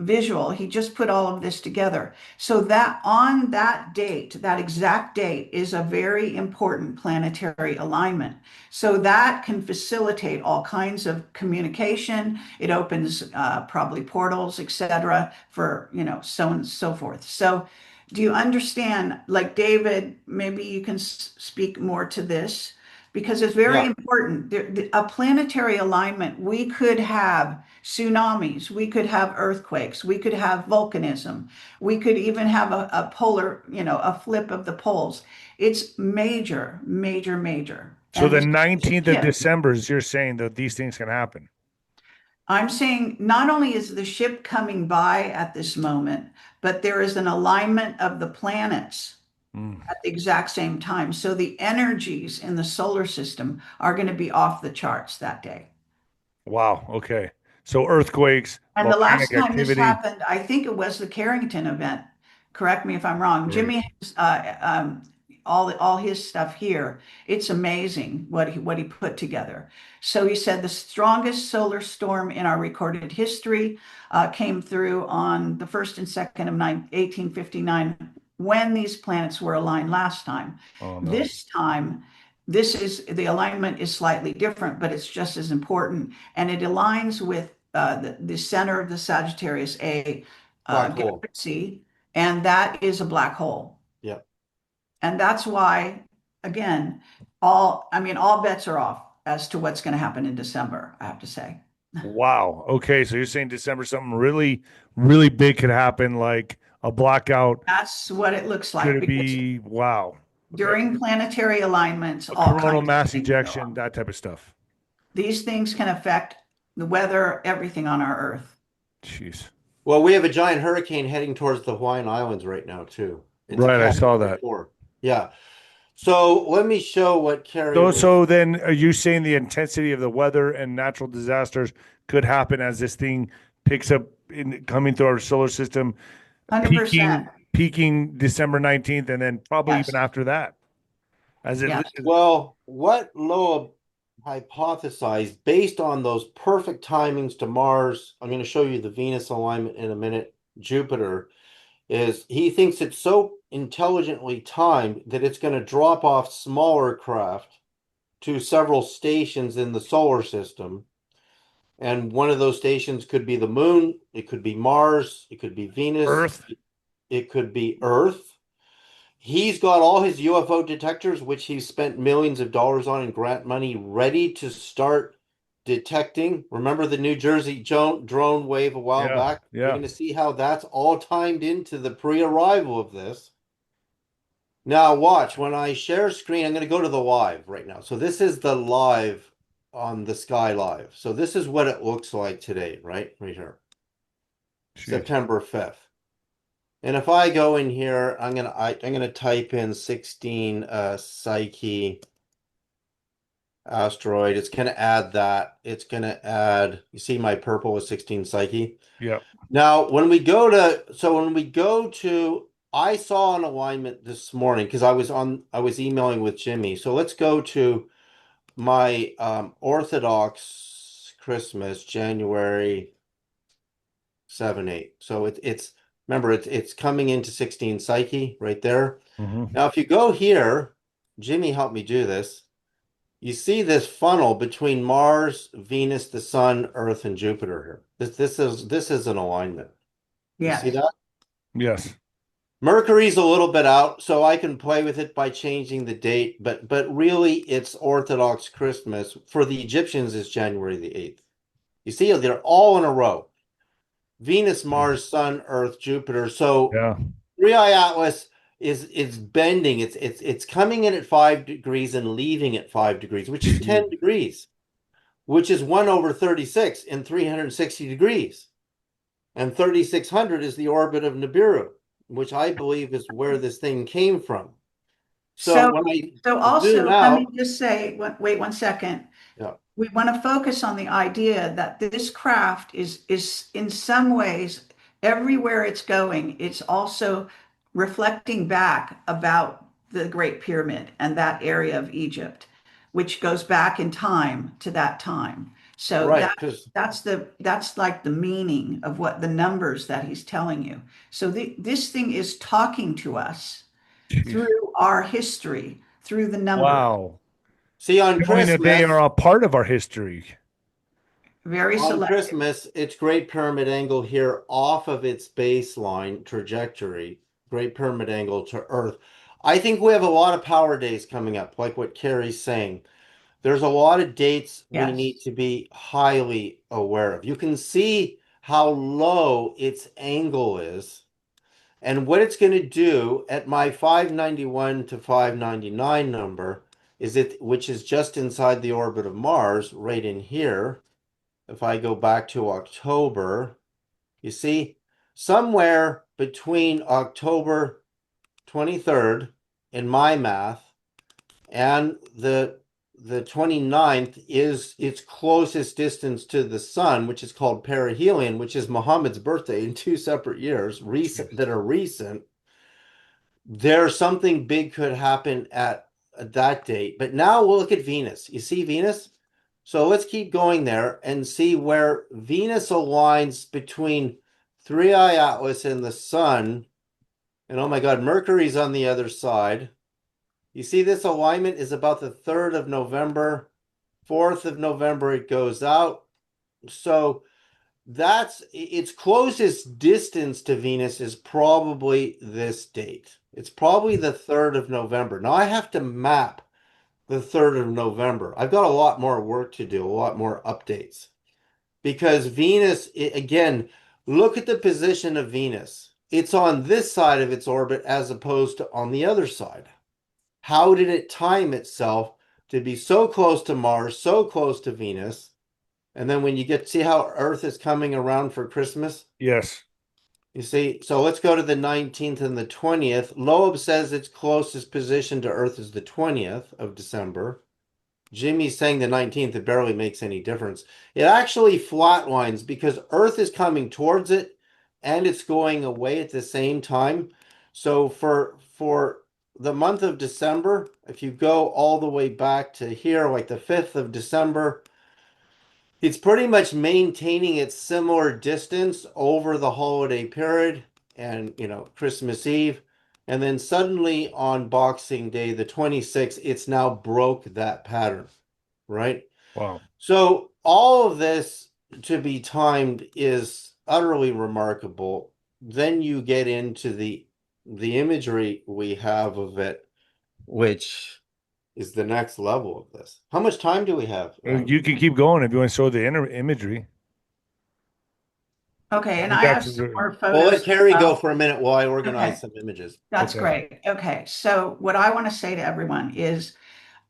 visual. He just put all of this together. So that on that date, that exact date, is a very important planetary alignment. So that can facilitate all kinds of communication. It opens probably portals, etc., for so on and so forth. So do you understand, like David, maybe you can speak more to this because it's very important. A planetary alignment, we could have tsunamis, we could have earthquakes, we could have volcanism, we could even have a polar, a flip of the poles. It's major, major, major. So the 19th of December, you're saying that these things can happen. I'm saying not only is the ship coming by at this moment, but there is an alignment of the planets at the exact same time. So the energies in the solar system are going to be off the charts that day. Wow. Okay. So earthquakes, and the last time activity. This happened, I think it was the Carrington event. Correct me if I'm wrong. Right. Jimmy has all his stuff here. It's amazing what he put together. So he said the strongest solar storm in our recorded history came through on the 1st and 2nd of 1859 when these planets were aligned last time. Oh, no. This time, the alignment is slightly different, but it's just as important. And it aligns with the center of the Sagittarius A galaxy, and that is a black hole. Yeah. And that's why, again, all bets are off as to what's going to happen in December, I have to say. Wow. Okay. So you're saying December, something really, really big could happen, like a blackout. That's what it looks like. Could it be? Wow. During planetary alignments, all coronal mass ejection, that type of stuff. These things can affect the weather, everything on our Earth. Jeez. Well, we have a giant hurricane heading towards the Hawaiian Islands right now, too. It's a Right, I saw category that. 4. Yeah. So let me show what Kerry So, was. so then are you saying the intensity of the weather and natural disasters could happen as this thing picks up in coming through our solar system, 100%. peaking December 19th, and then probably even Yes. after that? As it, Yes. Well, what Loeb hypothesized based on those perfect timings to Mars, I'm going to show you the Venus alignment in a minute, Jupiter, is he thinks it's so intelligently timed that it's going to drop off smaller craft to several stations in the solar system. And one of those stations could be the moon, it could be Mars, it could be Venus, Earth. it could be Earth. He's got all his UFO detectors, which he's spent millions of dollars on in grant money, ready to start detecting. Remember the New Jersey drone wave a while back? You're Yeah. going to see how that's all timed into the pre-arrival of this. Now watch, when I share screen, I'm going to go to the live right now. So this is the live on the Sky Live. So this is what it looks like today, right? Right here. Jeez. September 5th. And if I go in here, I'm gonna type in 16 𝗪 asteroid. It's gonna add that. It's gonna add, you see my purple is 16 𝗪. Yep. Now when we go to I saw an alignment this morning because I was emailing with Jimmy. So let's go to my Orthodox Christmas, January 7/8. So it's remember, it's coming into 16 𝗪 right there. Mhm. Now, if you go here, Jimmy helped me do this. You see this funnel between Mars, Venus, the Sun, Earth, and Jupiter here. This is an alignment. You see Yes. that? Yes. Mercury's a little bit out, so I can play with it by changing the date, but really it's Orthodox Christmas. For the Egyptians, it's January the 8th. You see, they're all in a row. Venus, Mars, Sun, Earth, Jupiter. So Yeah. 3i Atlas is bending. It's coming in at 5 degrees and leaving at 5 degrees, which is 10 degrees, which is 1/36 in 360 degrees. And 3600 is the orbit of Nibiru, which I believe is where this thing came from. So when I also, zoom let me out, just say, wait 1 second. yeah. We want to focus on the idea that this craft is in some ways, everywhere it's going, it's also reflecting back about the Great Pyramid and that area of Egypt, which goes back in time to that time. So Right, because that's like the meaning of what the numbers that he's telling you. So this thing is talking to us through our history, through the numbers. Wow. see on Knowing that they Christmas. are a part of our history. Very On selective. Christmas, it's Great Pyramid angle here off of its baseline trajectory, Great Pyramid angle to Earth. I think we have a lot of power days coming up, like what Kerry's saying. There's a lot of dates we Yes. need to be highly aware of. You can see how low its angle is and what it's going to do at my 591 to 599 number which is just inside the orbit of Mars, right in here. If I go back to October, you see somewhere between October 23rd in my math and the 29th is its closest distance to the sun, which is called perihelion, which is Muhammad's birthday in 2 separate years, recent. There's something big could happen at that date. But now we'll look at Venus. You see Venus? So let's keep going there and see where Venus aligns between 3i Atlas and the sun. And oh my God, Mercury's on the other side. You see this alignment is about the 3rd of November, 4th of November, it goes out. So that's its closest distance to Venus is probably this date. It's probably the 3rd of November. Now I have to map the 3rd of November. I've got a lot more work to do, a lot more updates. Because Venus, again, look at the position of Venus. It's on this side of its orbit as opposed to on the other side. How did it time itself to be so close to Mars, so close to Venus? And then when you see how Earth is coming around for Christmas? Yes. You see, so let's go to the 19th and the 20th. Loeb says its closest position to Earth is the 20th of December. Jimmy's saying the 19th, it barely makes any difference. It actually flatlines because Earth is coming towards it and it's going away at the same time. So for the month of December, if you go all the way back to here, like the 5th of December, it's pretty much maintaining its similar distance over the holiday period and, Christmas Eve. And then suddenly on Boxing Day, the 26th, it's now broke that pattern, right? Wow. So all of this to be timed is utterly remarkable. Then you get into the imagery we have of it, which is the next level of this. How much time do we have? You can keep going if you want to show the imagery. Okay, and think I have that's some more Well, let photos. Kerry go for a minute while I organize Okay. some images. That's Okay. great. Okay, so what I want to say to everyone is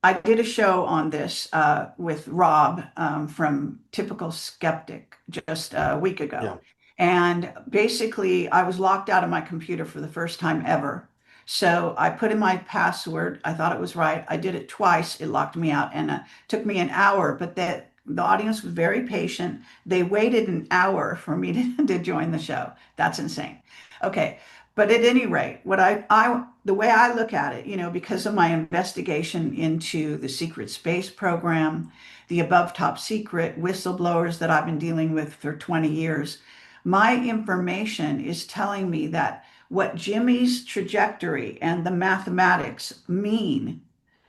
I did a show on this with Rob from Typical Skeptic just a week ago. Yeah. And basically, I was locked out of my computer for the first time ever. So I put in my password. I thought it was right. I did it twice. It locked me out, and it took me an hour. But the audience was very patient. They waited an hour for me to join the show. That's insane. Okay. But at any rate, what the way I look at it, because of my investigation into the secret space program, the above top secret whistleblowers that I've been dealing with for 20 years, my information is telling me that what Jimmy's trajectory and the mathematics mean,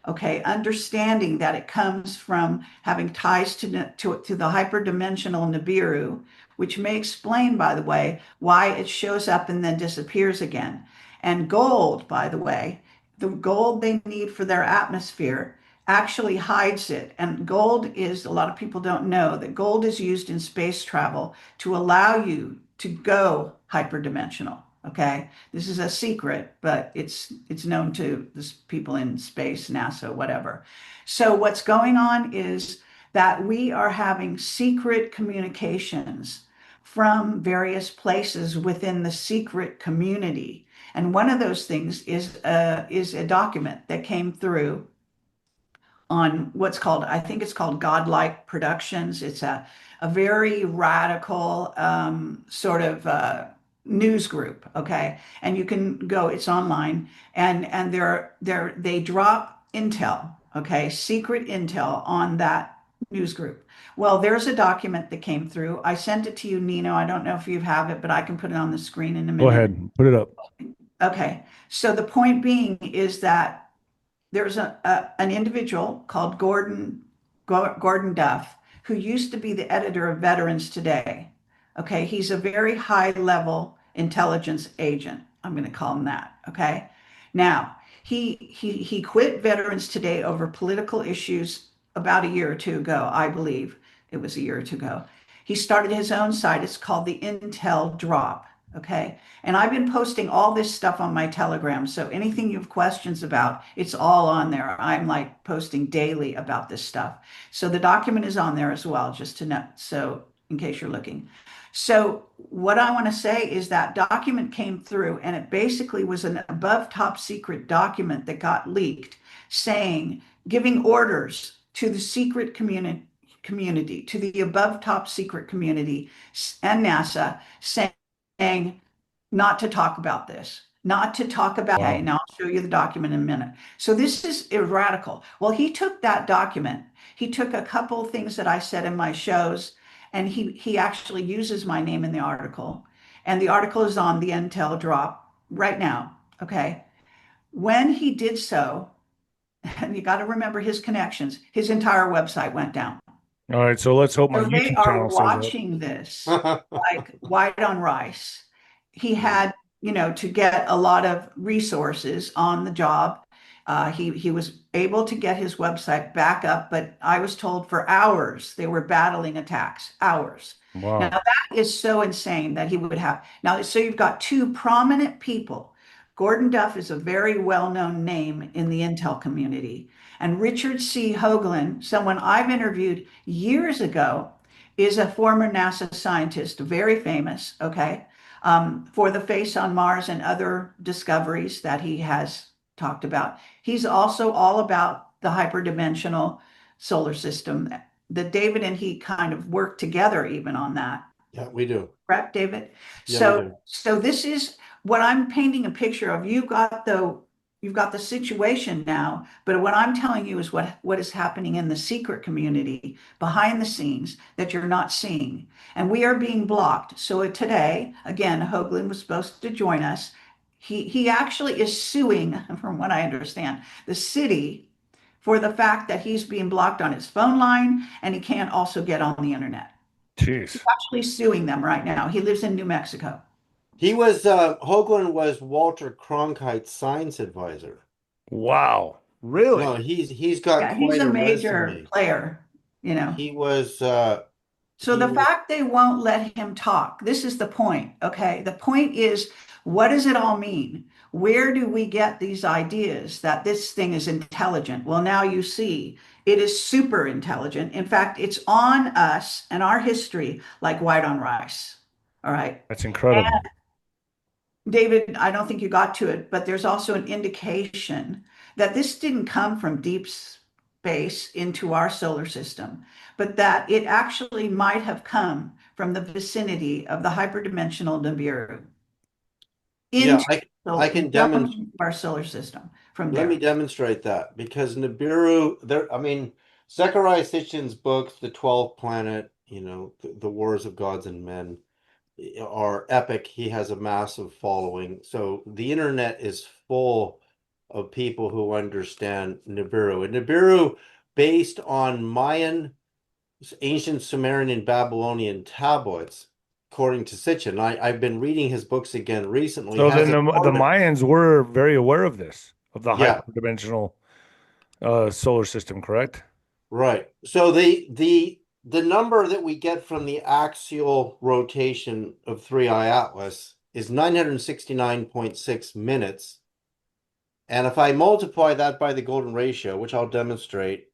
okay, understanding that it comes from having ties to the hyperdimensional Nibiru, which may explain, by the way, why it shows up and then disappears again. And gold, by the way, the gold they need for their atmosphere actually hides it. And gold is, a lot of people don't know that gold is used in space travel to allow you to go hyperdimensional. Okay, this is a secret, but it's known to the people in space, NASA, whatever. So what's going on is that we are having secret communications from various places within the secret community. And one of those things is a document that came through on what's called, I think it's called Godlike Productions. It's a very radical sort of news group, okay? And you can go, it's online, and they drop intel, okay, secret intel on that news group. Well, there's a document that came through. I sent it to you, Nino. I don't know if you have it, but I can put it on the screen in a minute. Go ahead, put it up. Okay. So the point being is that there's an individual called Gordon Duff, who used to be the editor of Veterans Today. Okay. He's a very high level intelligence agent. I'm going to call him that. Okay. Now, he quit Veterans Today over political issues about a year or two ago, I believe it was a year or two ago. He started his own site. It's called the Intel Drop. Okay. And I've been posting all this stuff on my Telegram. So anything you have questions about, it's all on there. I'm like posting daily about this stuff. So the document is on there as well, just to know. So in case you're looking. So what I want to say is that document came through, and it basically was an above top secret document that got leaked saying, giving orders to the secret community, to the above top secret community and NASA, saying not to talk about this, not to talk about. Wow. Okay, now I'll show you the document in a minute. So this is radical. Well, he took that document. He took a couple of things that I said in my shows, and he actually uses my name in the article. And the article is on the Intel Drop right now. Okay. When he did so, and you got to remember his connections, his entire website went down. All right, so let's hope my So they YouTube are channel says that. watching this like white on rice. He had, to get a lot of resources on the job. He was able to get his website back up, but I was told for hours they were battling attacks, hours. Wow. Now that is so insane that he would have. Now, so you've got two prominent people. Gordon Duff is a very well-known name in the Intel community. And Richard C. Hoagland, someone I've interviewed years ago, is a former NASA scientist, very famous, okay? for the face on Mars and other discoveries that he has talked about. He's also all about the hyperdimensional solar system. That David and he kind of work together even on that. Yeah, we do. Correct, David? Yeah, we do. So this is what I'm painting a picture of. You've got the situation now, but what I'm telling you is what is happening in the secret community behind the scenes that you're not seeing. And we are being blocked. So today, again, Hoagland was supposed to join us. He actually is suing, from what I understand, the city for the fact that he's being blocked on his phone line and he can't also get on the internet. Jeez. He's actually suing them right now. He lives in New Mexico. He was Hoagland was Walter Cronkite's science advisor. Wow. Really? No, he's got Yeah, quite he's a a major resume. player, you know. He was So he the was fact they won't let him talk, this is the point, okay? The point is, what does it all mean? Where do we get these ideas that this thing is intelligent? Well, now you see, it is super intelligent. In fact, it's on us and our history like white on rice. All right. That's incredible. David, I don't think you got to it, but there's also an indication that this didn't come from deep space into our solar system, but that it actually might have come from the vicinity of the hyperdimensional Nibiru yeah, into I can demonstrate. our solar system from Let there. me demonstrate that because Nibiru, there, I mean, 𝗧𝗂𝗯𝗀𝗃𝗃 Sitchin's books, The 12th Planet, you know, the Wars of Gods and Men, are epic. He has a massive following. So the internet is full of people who understand Nibiru. And Nibiru, based on Mayan, ancient Sumerian, and Babylonian tablets, according to Sitchin, I've been reading his books again recently. So has then a the Mayans were very aware of this, of the Yeah. hyperdimensional solar system, correct? Right. So the number that we get from the axial rotation of 3i Atlas is 969.6 minutes. And if I multiply that by the golden ratio, which I'll demonstrate,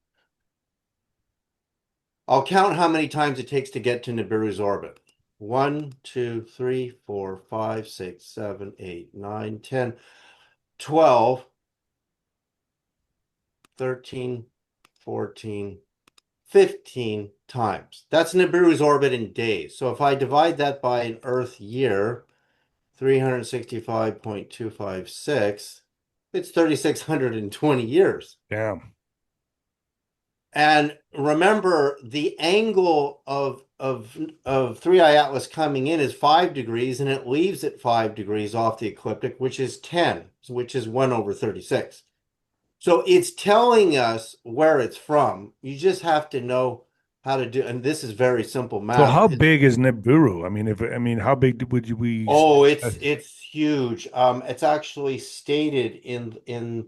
I'll count how many times it takes to get to Nibiru's orbit. 1, 2, 3, 4, 5, 6, 7, 8, 9, 10, 12, 13, 14, 15 times. That's Nibiru's orbit in days. So if I divide that by an Earth year, 365.256, it's 3,620 years. Damn. And remember, the angle of 3i Atlas coming in is 5 degrees, and it leaves at 5 degrees off the ecliptic, which is 10, which is 1 over 36. So it's telling us where it's from. You just have to know how to do, and this is very simple math. So how big is Nibiru? I mean, how big would we? Oh, it's huge. It's actually stated in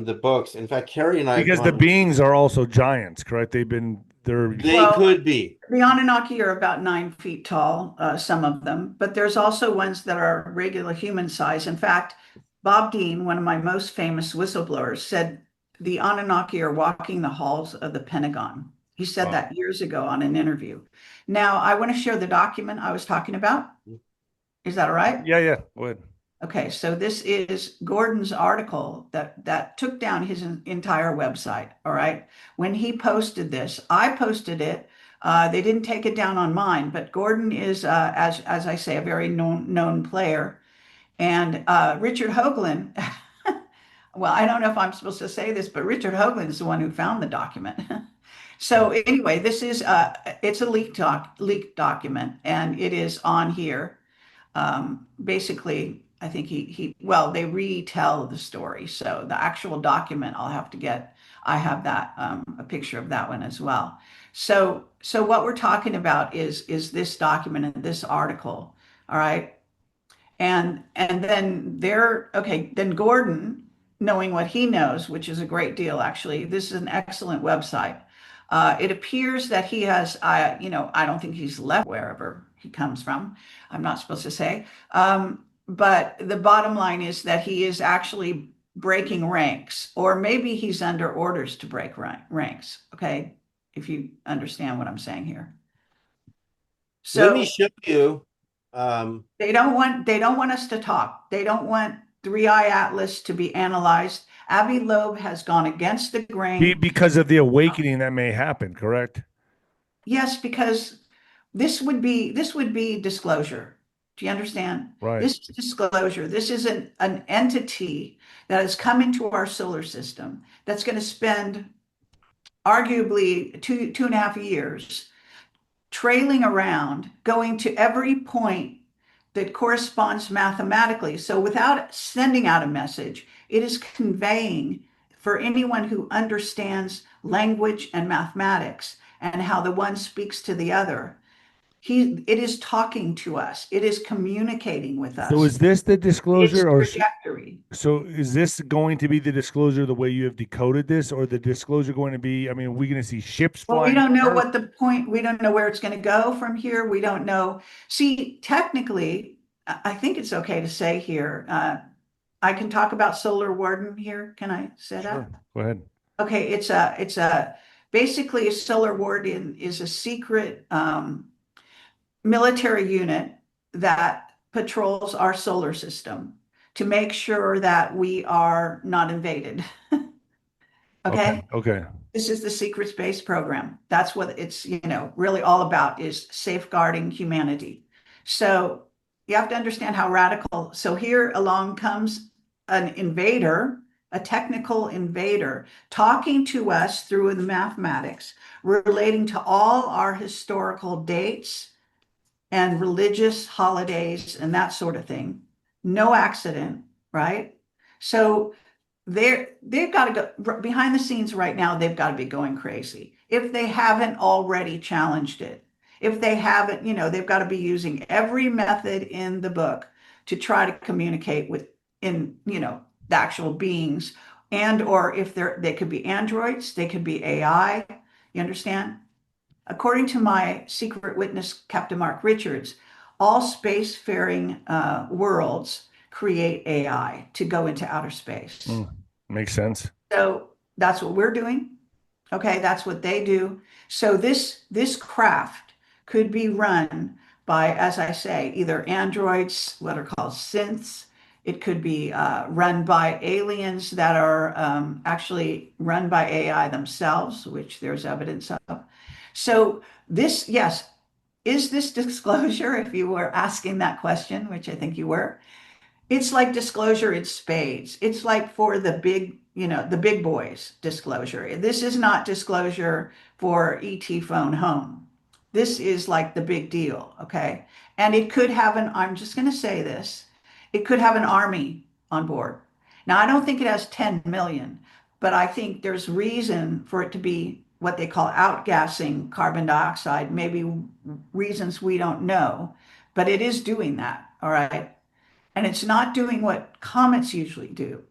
the books. In fact, Kerry and I Because the beings are also giants, correct? They could be. The Anunnaki are about 9 feet tall, some of them, but there's also ones that are regular human size. In fact, Bob Dean, one of my most famous whistleblowers, said the Anunnaki are walking the halls of the Pentagon. He said that years ago on an interview. Now, I want to share the document I was talking about. Is that all right? Yeah, go ahead. Okay, so this is Gordon's article that took down his entire website. All right, when he posted this, I posted it. They didn't take it down on mine, but Gordon is, as I say, a very known player. And Richard Hoagland, well, I don't know if I'm supposed to say this, but Richard Hoagland is the one who found the document. So anyway, this is it's a leaked document, and it is on here. Basically, I think well, they retell the story. So the actual document I'll have to get. I have that a picture of that one as well. So what we're talking about is this document and this article. All right. And then then Gordon, knowing what he knows, which is a great deal, actually, this is an excellent website. It appears that he has, I don't think he's left wherever he comes from. I'm not supposed to say. But the bottom line is that he is actually breaking ranks, or maybe he's under orders to break ranks. Okay. If you understand what I'm saying here. So let me show you They don't want us to talk. They don't want Three-Eye Atlas to be analyzed. Avi Loeb has gone against the grain. Because of the awakening that may happen, correct? Yes, because this would be disclosure. Do you understand? Right. This is disclosure. This is an entity that has come into our solar system that's going to spend arguably 2.5 years trailing around, going to every point that corresponds mathematically. So without sending out a message, it is conveying for anyone who understands language and mathematics and how the one speaks to the other. It is talking to us. It is communicating with us. So is this the disclosure, or trajectory? so is this going to be the disclosure the way you have decoded this, or the disclosure going to be? I mean, are we going to see ships Well, flying? we don't know what the point. We don't know where it's going to go from here. We don't know. See, technically, I think it's okay to say here. I can talk about Solar Warden here. Can I say that? Sure. Go ahead. Okay, it's basically a Solar Warden is a secret military unit that patrols our solar system to make sure that we are not invaded. Okay. Okay. This is the secret space program. That's what it's, really all about, is safeguarding humanity. So you have to understand how radical. So here along comes an invader, a technical invader, talking to us through the mathematics, relating to all our historical dates and religious holidays and that sort of thing. No accident, right? So they've got to go behind the scenes right now. They've got to be going crazy if they haven't already challenged it. If they haven't, they've got to be using every method in the book to try to communicate with the actual beings, and or if they could be androids, they could be AI. You understand? According to my secret witness, Captain Mark Richards, all spacefaring worlds create AI to go into outer space. Makes sense. So that's what we're doing. Okay, that's what they do. So this craft could be run by, as I say, either androids, what are called synths. It could be run by aliens that are actually run by AI themselves, which there's evidence of. So this, yes, is this disclosure, if you were asking that question, which I think you were, it's like disclosure in spades. It's like for the big boys disclosure. This is not disclosure for ET phone home. This is like the big deal, okay? And it could have I'm just going to say this, it could have an army on board. Now, I don't think it has 10 million, but I think there's reason for it to be what they call outgassing carbon dioxide, maybe reasons we don't know, but it is doing that, all right? And it's not doing what comets usually do.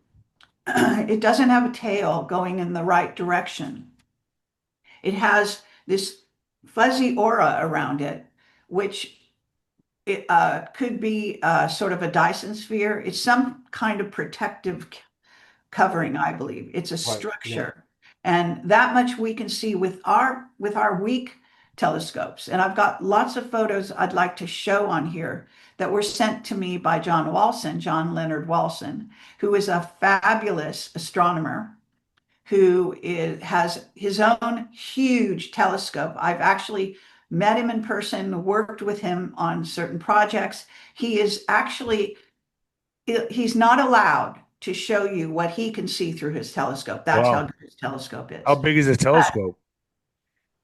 It doesn't have a tail going in the right direction. It has this fuzzy aura around it, which it could be sort of a Dyson sphere. It's some kind of protective covering, I believe. It's a structure. Yeah. And that much we can see with our weak telescopes. And I've got lots of photos I'd like to show on here that were sent to me by John Leonard Walson, who is a fabulous astronomer who has his own huge telescope. I've actually met him in person, worked with him on certain projects. He's not allowed to show you what he can see through his telescope. That's how good his telescope is. How big is his telescope?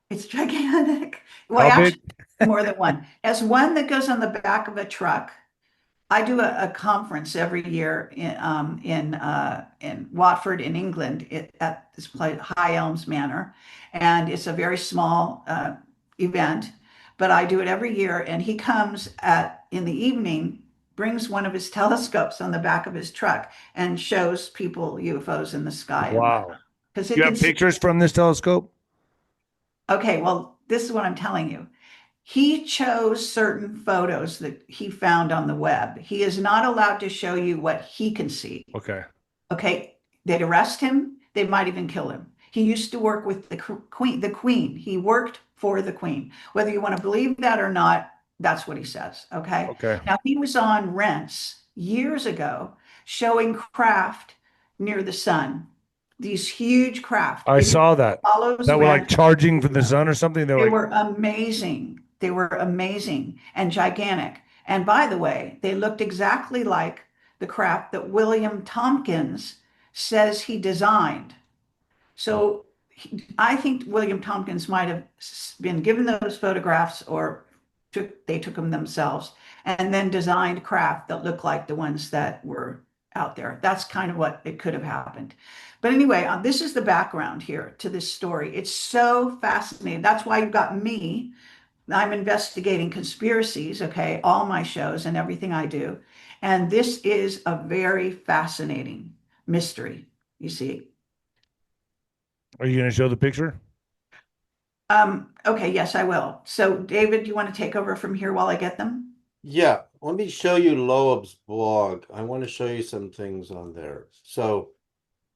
It's gigantic. Well, actually, more than one. As one that goes on the back of a truck. I do a conference every year in Watford, in England, at this place, High Elms Manor, and it's a very small event, but I do it every year. And he comes in the evening, brings one of his telescopes on the back of his truck, and shows people UFOs in the sky. Wow! Because you have pictures from this telescope. Okay, well, this is what I'm telling you. He chose certain photos that he found on the web. He is not allowed to show you what he can see. Okay. Okay. They'd arrest him. They might even kill him. He used to work with the Queen. He worked for the Queen. Whether you want to believe that or not, That's what he says. Okay. Okay. Now he was on Rents years ago showing craft near the sun. These huge craft. I Anyone saw who that. follows That were like Rents, charging from the sun or something. They were they like, were amazing. They were amazing and gigantic. And by the way, they looked exactly like the craft that William Tompkins says he designed. So I think William Tompkins might have been given those photographs or they took them themselves and then designed craft that looked like the ones that were out there. That's kind of what it could have happened. But anyway, this is the background here to this story. It's so fascinating. That's why you've got me. I'm investigating conspiracies, okay, all my shows and everything I do. And this is a very fascinating mystery, you see. are you going to show the picture? Okay, yes, I will. So, David, you want to take over from here while I get them? Yeah, let me show you Loeb's blog. I want to show you some things on there. So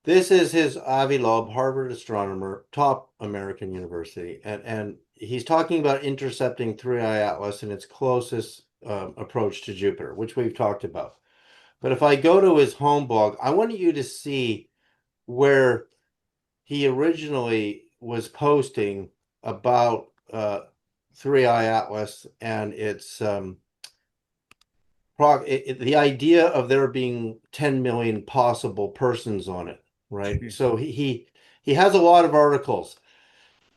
this is his Avi Loeb, Harvard astronomer, top American university, and he's talking about intercepting 3I Atlas and its closest approach to Jupiter, which we've talked about. But if I go to his home blog, I want you to see where he originally was posting about 3I Atlas and its the idea of there being 10 million possible persons on it, right? Jeez. So he has a lot of articles.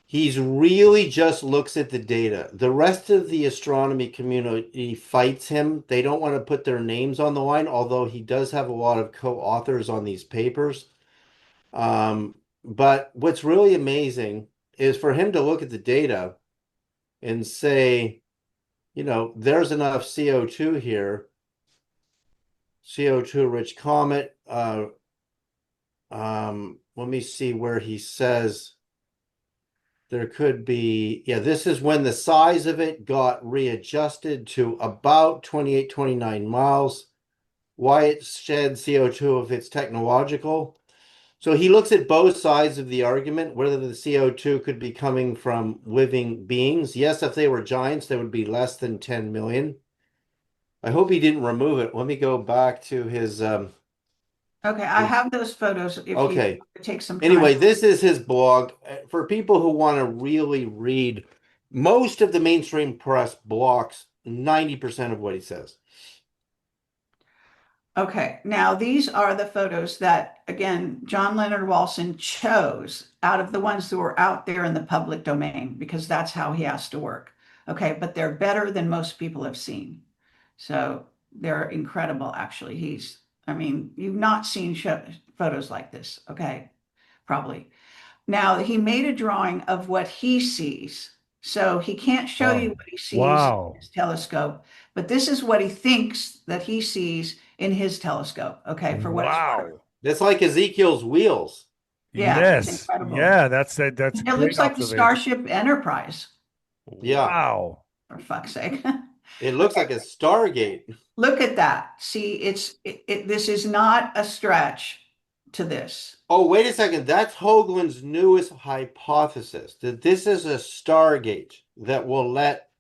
He's really just looks at the data. The rest of the astronomy community fights him. They don't want to put their names on the line, although he does have a lot of co-authors on these papers. But what's really amazing is for him to look at the data and say, you know, there's enough CO2 here, CO2 rich comet. Let me see where he says there could be, yeah, this is when the size of it got readjusted to about 28, 29 miles. Why it shed CO2 if it's technological. So he looks at both sides of the argument, whether the CO2 could be coming from living beings. Yes, if they were giants, there would be less than 10 million. I hope he didn't remove it. Let me go back to his... Okay, I have those photos if okay. you take some time. Anyway, this is his blog. For people who want to really read, most of the mainstream press blocks 90% of what he says. Okay, now these are the photos that, again, John Leonard Walson chose out of the ones that were out there in the public domain, because that's how he has to work. Okay, but they're better than most people have seen. So they're incredible, actually. I mean, you've not seen photos like this, okay? Probably. Now, he made a drawing of what he sees. So he can't show you what he sees in his telescope, but this is what he thinks that he sees in his telescope, okay, for what it's worth. That's like Ezekiel's wheels. Yeah, Yes. it's incredible. Yeah, that's It great looks like the observation. Starship Enterprise, Yeah. Wow. for fuck's sake. It looks like a Stargate. Look at that. See, this is not a stretch to this. Oh, wait a second. That's Hoagland's newest hypothesis, that this is a Stargate that will let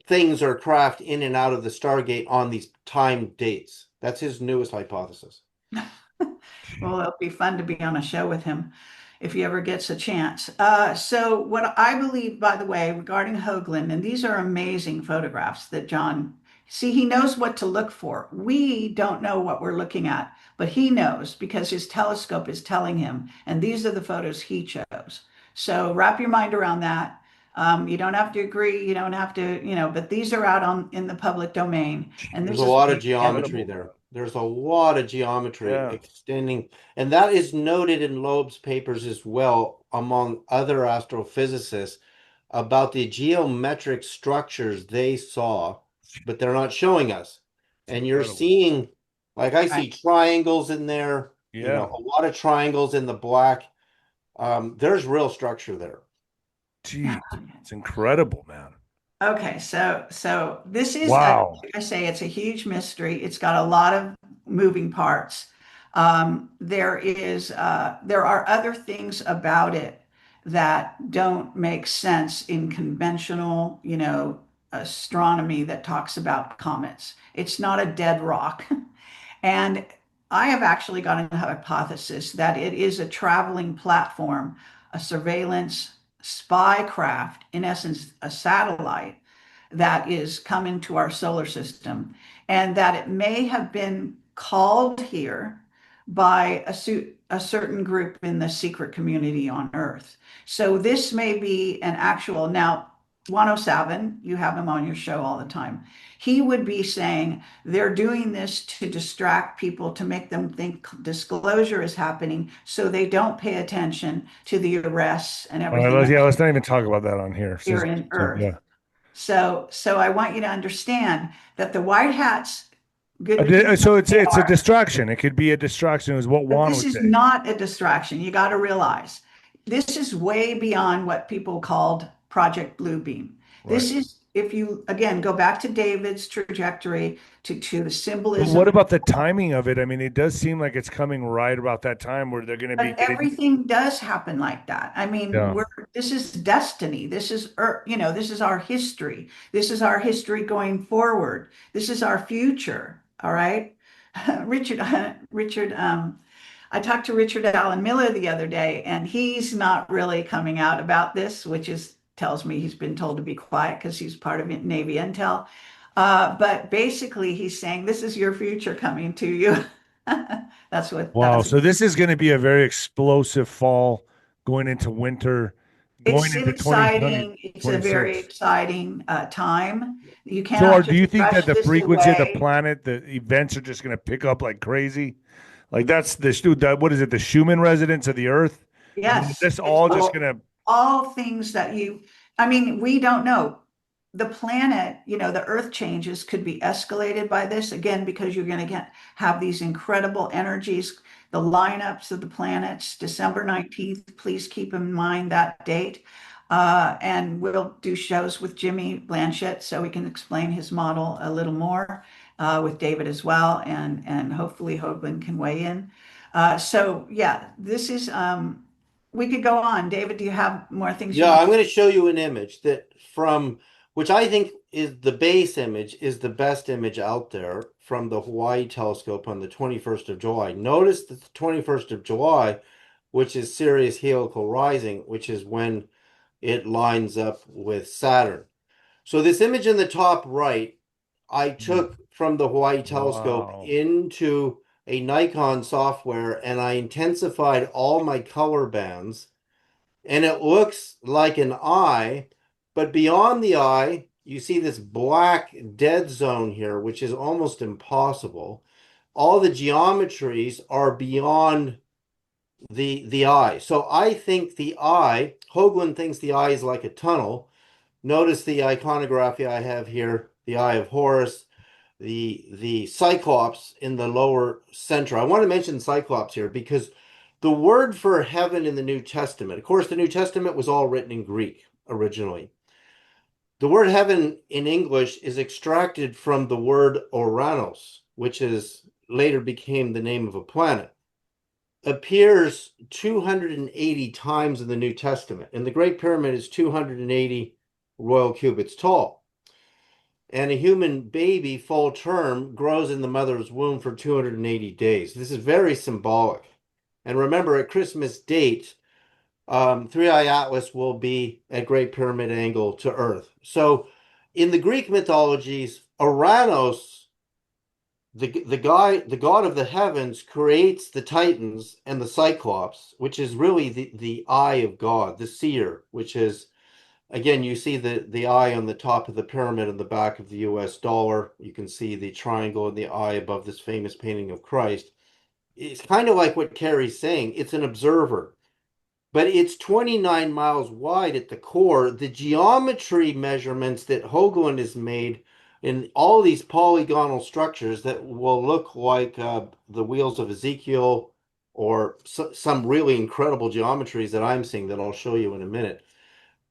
things or craft in and out of the Stargate on these time dates. That's his newest hypothesis. Well, it'll be fun to be on a show with him if he ever gets a chance. So what I believe, by the way, regarding Hoagland, and these are amazing photographs that John, see, he knows what to look for. We don't know what we're looking at, but he knows because his telescope is telling him, and these are the photos he chose. So wrap your mind around that. You don't have to agree, you don't have to, but these are out in the public domain. And there's a lot of geometry there. There's a lot of geometry extending, and that is noted in Loeb's papers as well, among other astrophysicists, about the geometric structures they saw, but they're not showing us. And you're seeing, like I see triangles in there, a lot of triangles in the black. There's real structure there. Gee, it's incredible, man. Okay, so this is, wow. Like I say, it's a huge mystery. It's got a lot of moving parts. There are other things about it that don't make sense in conventional, astronomy that talks about comets. It's not a dead rock. And I have actually got a hypothesis that it is a traveling platform, a surveillance spy craft, in essence, a satellite that is coming to our solar system, and that it may have been called here by a certain group in the secret community on Earth. So this may be an actual, now, 𝗬𝗏, you have him on your show all the time. He would be saying they're doing this to distract people, to make them think disclosure is happening, so they don't pay attention to the arrests and All right, everything let's not even talk about that on here. here in Earth. Yeah. So I want you to understand that the white hats, So it's a distraction. It could be a distraction, is what Juan this would is say. not a distraction. You got to realize this is way beyond what people called Project Bluebeam. This is, if you again go back to David's trajectory to the But symbolism. what about the timing of it? I mean, it does seem like it's coming right about that time where they're going to be But everything does happen like that. I mean, Yeah. this is destiny. This is, this is our history. This is our history going forward. This is our future. All right. Richard, I talked to Richard Allen Miller the other day, and he's not really coming out about this, which tells me he's been told to be quiet because he's part of Navy Intel. But basically, he's saying this is your future coming to you. That's what. Wow. So this is going to be a very explosive fall going into winter, going into exciting. It's a very 2026. exciting time. You So, cannot do you just think brush that the this frequency of the away. planet, the events are just going to pick up like crazy? Like that's what is it? The Schumann resonance of the Earth? I mean, is Yes, this all just going to? all things that we don't know. The planet, the Earth changes could be escalated by this, again, because you're going to have these incredible energies, the lineups of the planets, December 19th. Please keep in mind that date. And we'll do shows with 𝗵𝗵𝗱𝗶𝗹 so we can explain his model a little more, with David as well, and hopefully Hoagland can weigh in. So yeah, this is we could go on. David, do you have more things? Yeah, I'm going to show you an image which I think is the base image, is the best image out there from the Hawaii telescope on the 21st of July. Notice that the 21st of July, which is Sirius heliacal rising, which is when it lines up with Saturn. So this image in the top right, I took from the Hawaii telescope into a Nikon software, and I intensified all my color bands, and it looks like an eye, but beyond the eye, you see this black dead zone here, which is almost impossible. All the geometries are beyond the eye. So I think the eye, Hoagland thinks the eye is like a tunnel. Notice the iconography I have here, the Eye of Horus, the Cyclops in the lower center. I want to mention Cyclops here because the word for heaven in the New Testament, of course, the New Testament was all written in Greek originally. The word heaven in English is extracted from the word Oranos, which later became the name of a planet. Appears 280 times in the New Testament, and the Great Pyramid is 280 royal cubits tall. And a human baby, full term, grows in the mother's womb for 280 days. This is very symbolic. And remember, at Christmas date, 𝗬𝗏 Atlas will be at Great Pyramid angle to Earth. So in the Greek mythologies, Oranos, the god of the heavens, creates the Titans and the Cyclops, which is really the eye of God, the seer, which is, again, you see the eye on the top of the pyramid in the back of the US dollar. You can see the triangle and the eye above this famous painting of Christ. It's kind of like what Kerry's saying. It's an observer, but it's 29 miles wide at the core. The geometry measurements that Hoagland has made in all these polygonal structures that will look like the wheels of Ezekiel, or some really incredible geometries that I'm seeing that I'll show you in a minute,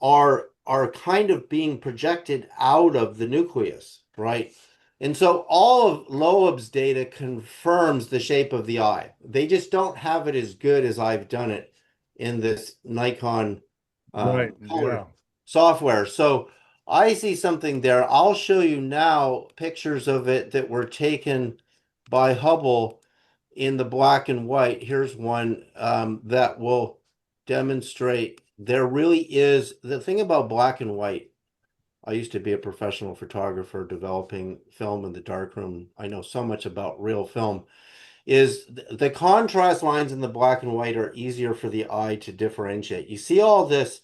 are kind of being projected out of the nucleus, right? And so all of Loeb's data confirms the shape of the eye. They just don't have it as good as I've done it in this Nikon Right. color Yeah. software. So I see something there. I'll show you now pictures of it that were taken by Hubble in the black and white. Here's one that will demonstrate there really is the thing about black and white. I used to be a professional photographer developing film in the darkroom. I know so much about real film. Is the contrast lines in the black and white are easier for the eye to differentiate. You see all this.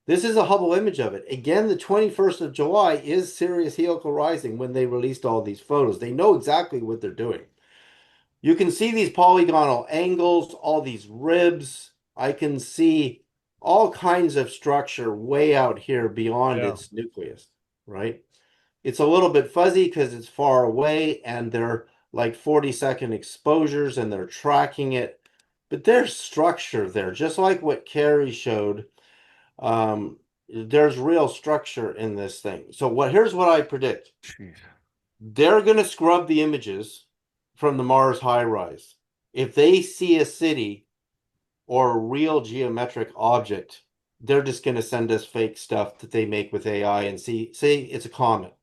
This is a Hubble image of it. Again, the 21st of July is Sirius 𝗂𝘂𝗁 when they released all these photos. They know exactly what they're doing. You can see these polygonal angles, all these ribs. I can see all kinds of structure way out here beyond its nucleus, right? It's a little bit fuzzy because it's far away and they're like 40-second exposures and they're tracking it. But there's structure there, just like what Kerry showed. There's real structure in this thing. So here's what I predict. Jeez. They're going to scrub the images from the Mars high rise. If they see a city or a real geometric object, they're just going to send us fake stuff that they make with AI and say it's a comet.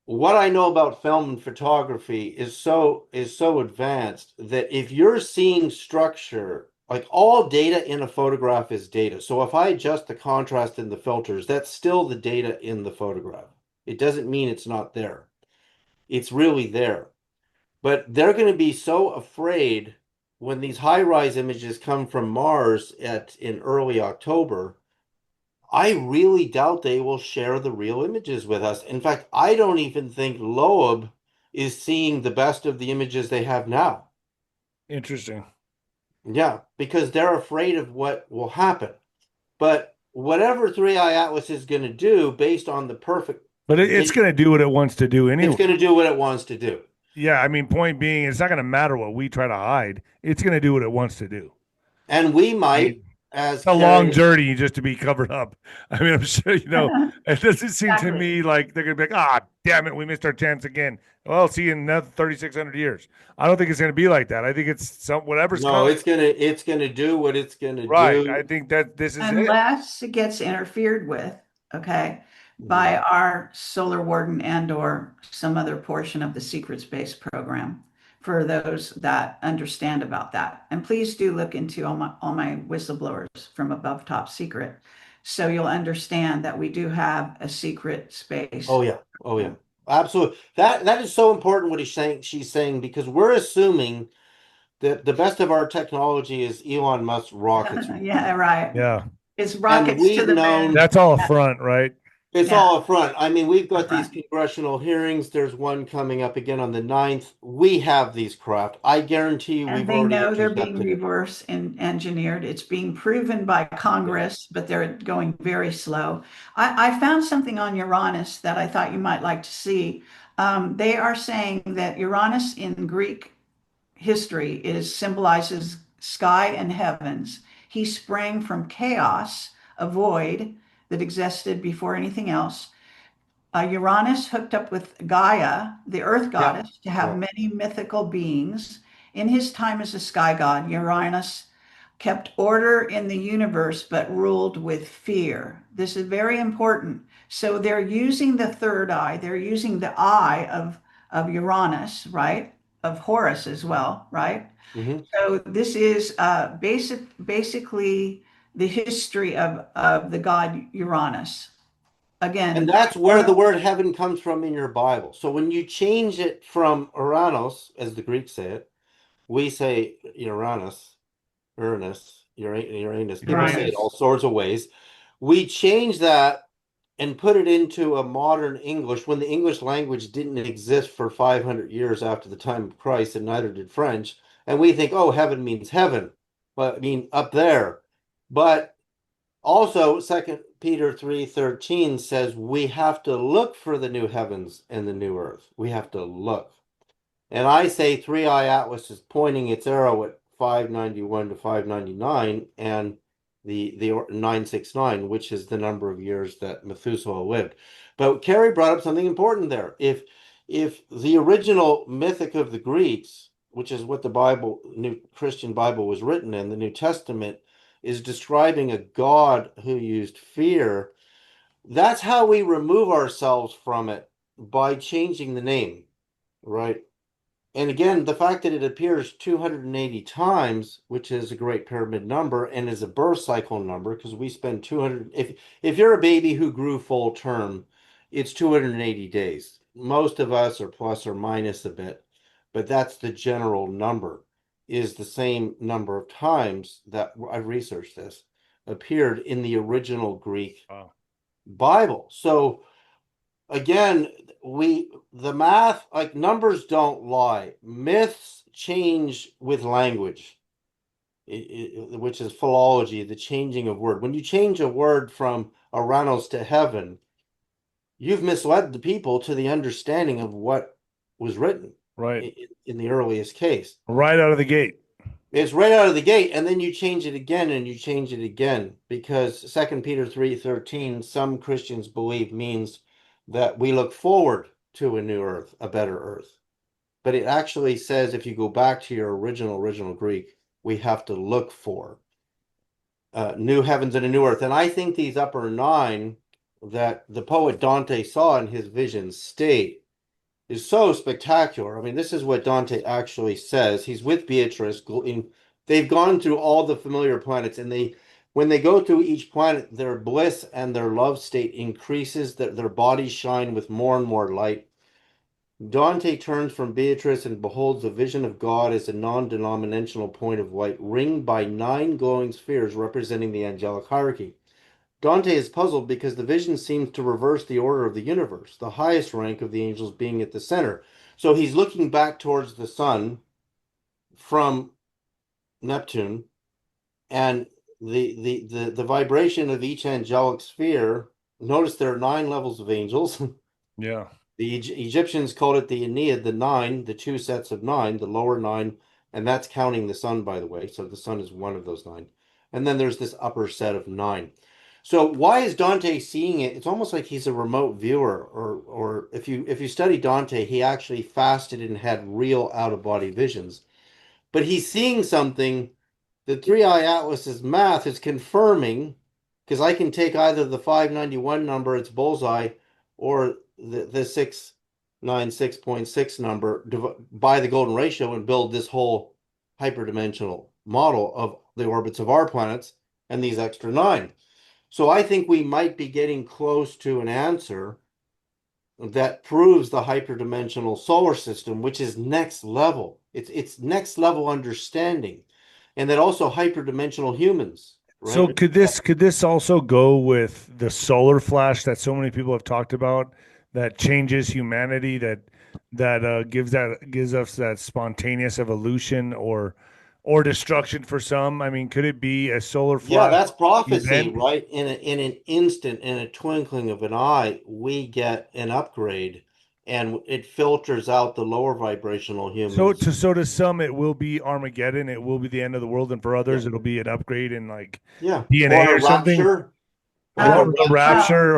What I know about film and photography is so advanced that if you're seeing structure, like all data in a photograph is data. So if I adjust the contrast in the filters, that's still the data in the photograph. It doesn't mean it's not there. It's really there. But they're going to be so afraid when these high-rise images come from Mars in early October. I really doubt they will share the real images with us. In fact, I don't even think Loeb is seeing the best of the images they have now. Interesting. Yeah, because they're afraid of what will happen. But whatever 𝗂𝗏 Atlas is going to do based on the perfect... But it's going to do what it wants to do anyway. It's going to do what it wants to do. Yeah, I mean, point being, it's not going to matter what we try to hide. It's going to do what it wants to do. And we might, as it's a long journey just to be covered up. I mean, I'm sure, it doesn't seem to me like they're going to be like, damn it, we missed our chance again. Well, see you in another 3,600 years. I don't think it's going to be like that. I think it's whatever's coming. It's going to do what it's going to do. Right. I think that this is unless it gets interfered with, okay, by our solar warden and/or some other portion of the secret space program, for those that understand about that. And please do look into all my whistleblowers from above top secret, so you'll understand that we do have a secret space. Oh yeah, absolutely. That is so important what she's saying, because we're assuming that the best of our technology is Elon Musk's rockets. Yeah, right. Yeah, it's rockets to the moon. That's all a front, right? It's all up front. I mean, we've got these congressional hearings. There's one coming up again on the 9th. We have these craft. I guarantee you and they know they're being reverse engineered. It's being proven by Congress, but they're going very slow. I found something on Uranus that I thought you might like to see. They are saying that Uranus in Greek history symbolizes sky and heavens. He sprang from chaos, a void that existed before anything else. Uranus hooked up with Gaia, the earth goddess, to have many mythical beings. In his time as a sky god, Uranus kept order in the universe, but ruled with fear. This is very important. So they're using the third eye. They're using the eye of Uranus, right? Of Horus as well, right? Mm-hmm. So this is basically the history of the god Uranus. Again, and that's where the word heaven comes from in your Bible. So when you change it from Uranus, as the Greeks say it, we say Uranus. People say it all sorts of ways. We change that and put it into a modern English when the English language didn't exist for 500 years after the time of Christ, and neither did French. And we think, oh, heaven means heaven, but I mean up there. But also 2 Peter 3:13 says we have to look for the new heavens and the new earth. We have to look. And I say 𝗂𝗏 Atlas is pointing its arrow at 591 to 599 and the 969, which is the number of years that Methuselah lived. But Kerry brought up something important there. If the original mythic of the Greeks, which is what the Bible, New Christian Bible, was written in, the New Testament, is describing a god who used fear, that's how we remove ourselves from it, by changing the name, right? And again, the fact that it appears 280 times, which is a Great Pyramid number and is a birth cycle number, because we spend 200, if you're a baby who grew full term, it's 280 days. Most of us are plus or minus a bit, but that's the general number, is the same number of times that I've researched this, appeared in the original Greek Bible. So again, the math, like, numbers don't lie. Myths change with language, which is philology, the changing of word. When you change a word from Aranos to heaven, you've misled the people to the understanding of what was written, right, in the earliest case. right out of the gate. It's right out of the gate, and then you change it again, and you change it again, because 2 Peter 3:13, some Christians believe, means that we look forward to a new earth, a better earth. But it actually says, if you go back to your original Greek, we have to look for new heavens and a new earth. And I think these upper 9 that the poet Dante saw in his vision state is so spectacular. I mean, this is what Dante actually says. He's with Beatrice. They've gone through all the familiar planets, and when they go through each planet, their bliss and their love state increases, that their bodies shine with more and more light. Dante turns from Beatrice and beholds a vision of God as a non-denominational point of light, ringed by 9 glowing spheres representing the angelic hierarchy. Dante is puzzled because the vision seems to reverse the order of the universe, the highest rank of the angels being at the center. So he's looking back towards the sun from Neptune, and the vibration of each angelic sphere. Notice there are 9 levels of angels. Yeah. The Egyptians called it the Aeneid, the 9, the 2 sets of 9, the lower 9, and that's counting the sun, by the way. So the sun is one of those 9. And then there's this upper set of 9. So why is Dante seeing it? It's almost like he's a remote viewer, or if you study Dante, he actually fasted and had real out-of-body visions. But he's seeing something that 𝗃𝗏 Atlas's math is confirming, because I can take either the 591 number, its bullseye, or the 696.6 number by the golden ratio and build this whole hyperdimensional model of the orbits of our planets and these extra 9. So I think we might be getting close to an answer that proves the hyperdimensional solar system, which is next level. It's next level understanding, and that also hyperdimensional humans. Right? So could this also go with the solar flash that so many people have talked about, that changes humanity, that gives us that spontaneous evolution or destruction for some? I mean, could it be a solar flash? Yeah, that's prophecy, event? right? In an instant, in a twinkling of an eye, we get an upgrade, and it filters out the lower vibrational humans. So to some, it will be Armageddon. It will be the end of the world, and for others, it'll be an upgrade in like DNA or something. Rapture. Or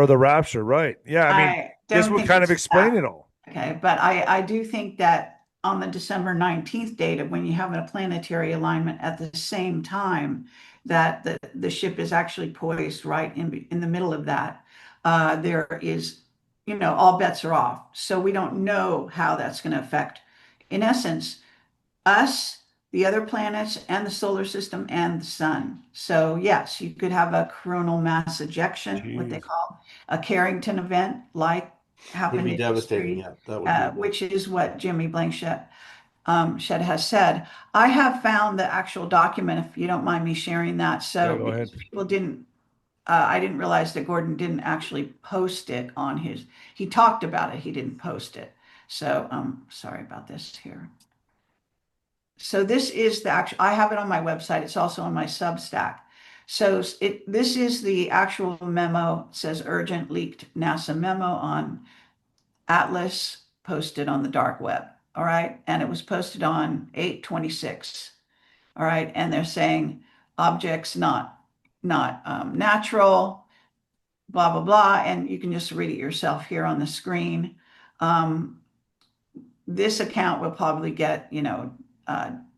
the rapture, right? Yeah, I mean, this would kind of explain it all. Okay, but I do think that on the December 19th data, when you have a planetary alignment at the same time, that the ship is actually poised right in the middle of that, there is, all bets are off. So we don't know how that's going to affect, in essence, us, the other planets, and the solar system, and the sun. So yes, you could have a coronal mass ejection, what they call a Carrington event, like happened Would be in devastating. history, Yeah, that would which is what 𝗵𝗏𝗡𝗃 has said. I have found the actual document, if you don't mind me sharing that. So Yeah, go ahead. people didn't, I didn't realize that Gordon didn't actually post it on he talked about it, he didn't post it. So sorry about this here. So this is the actual, I have it on my website. It's also on my Substack. So this is the actual memo. It says urgent leaked NASA memo on Atlas, posted on the dark web. All right. And it was posted on 8/26. All right. And they're saying objects not natural, blah, blah, blah. And you can just read it yourself here on the screen. This account will probably get,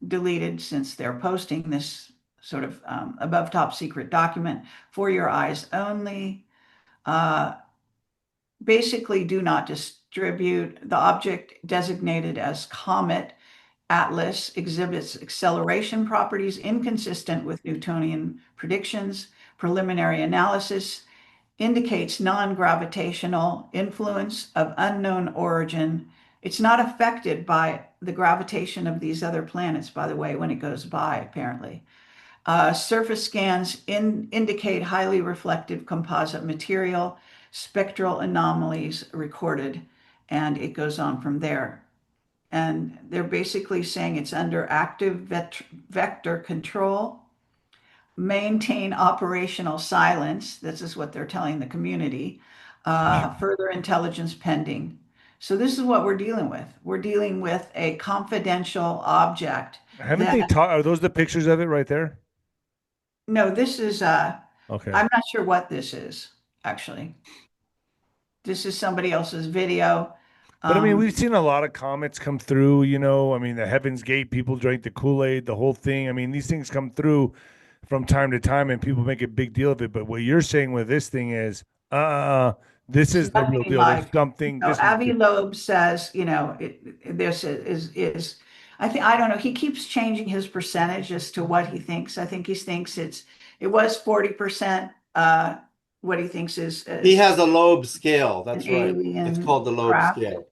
deleted, since they're posting this sort of above top secret document for your eyes only. Basically, do not distribute. The object designated as Comet Atlas exhibits acceleration properties inconsistent with Newtonian predictions. Preliminary analysis indicates non-gravitational influence of unknown origin. It's not affected by the gravitation of these other planets, by the way, when it goes by, apparently. Surface scans indicate highly reflective composite material, spectral anomalies recorded, and it goes on from there. And they're basically saying it's under active vector control, maintain operational silence. This is what they're telling the community. Further intelligence pending. So this is what we're dealing with. We're dealing with a confidential object. Haven't they taught? Are those the pictures of it right there? No, this is, Okay. I'm not sure what this is, actually. This is somebody else's video. But I mean, we've seen a lot of comets come through, you know. I mean, the Heaven's Gate, people drank the Kool-Aid, the whole thing. I mean, these things come through from time to time and people make a big deal of it. But what you're saying with this thing is, this is the real nothing deal. There's something. So This is 𝗵𝗲𝗶𝗹 says, you know, this is, I don't know, he keeps changing his percentage as to what he thinks. I think he thinks it was 40%, what he thinks is He has a Loeb scale. That's an right. alien It's called the Loeb craft. scale.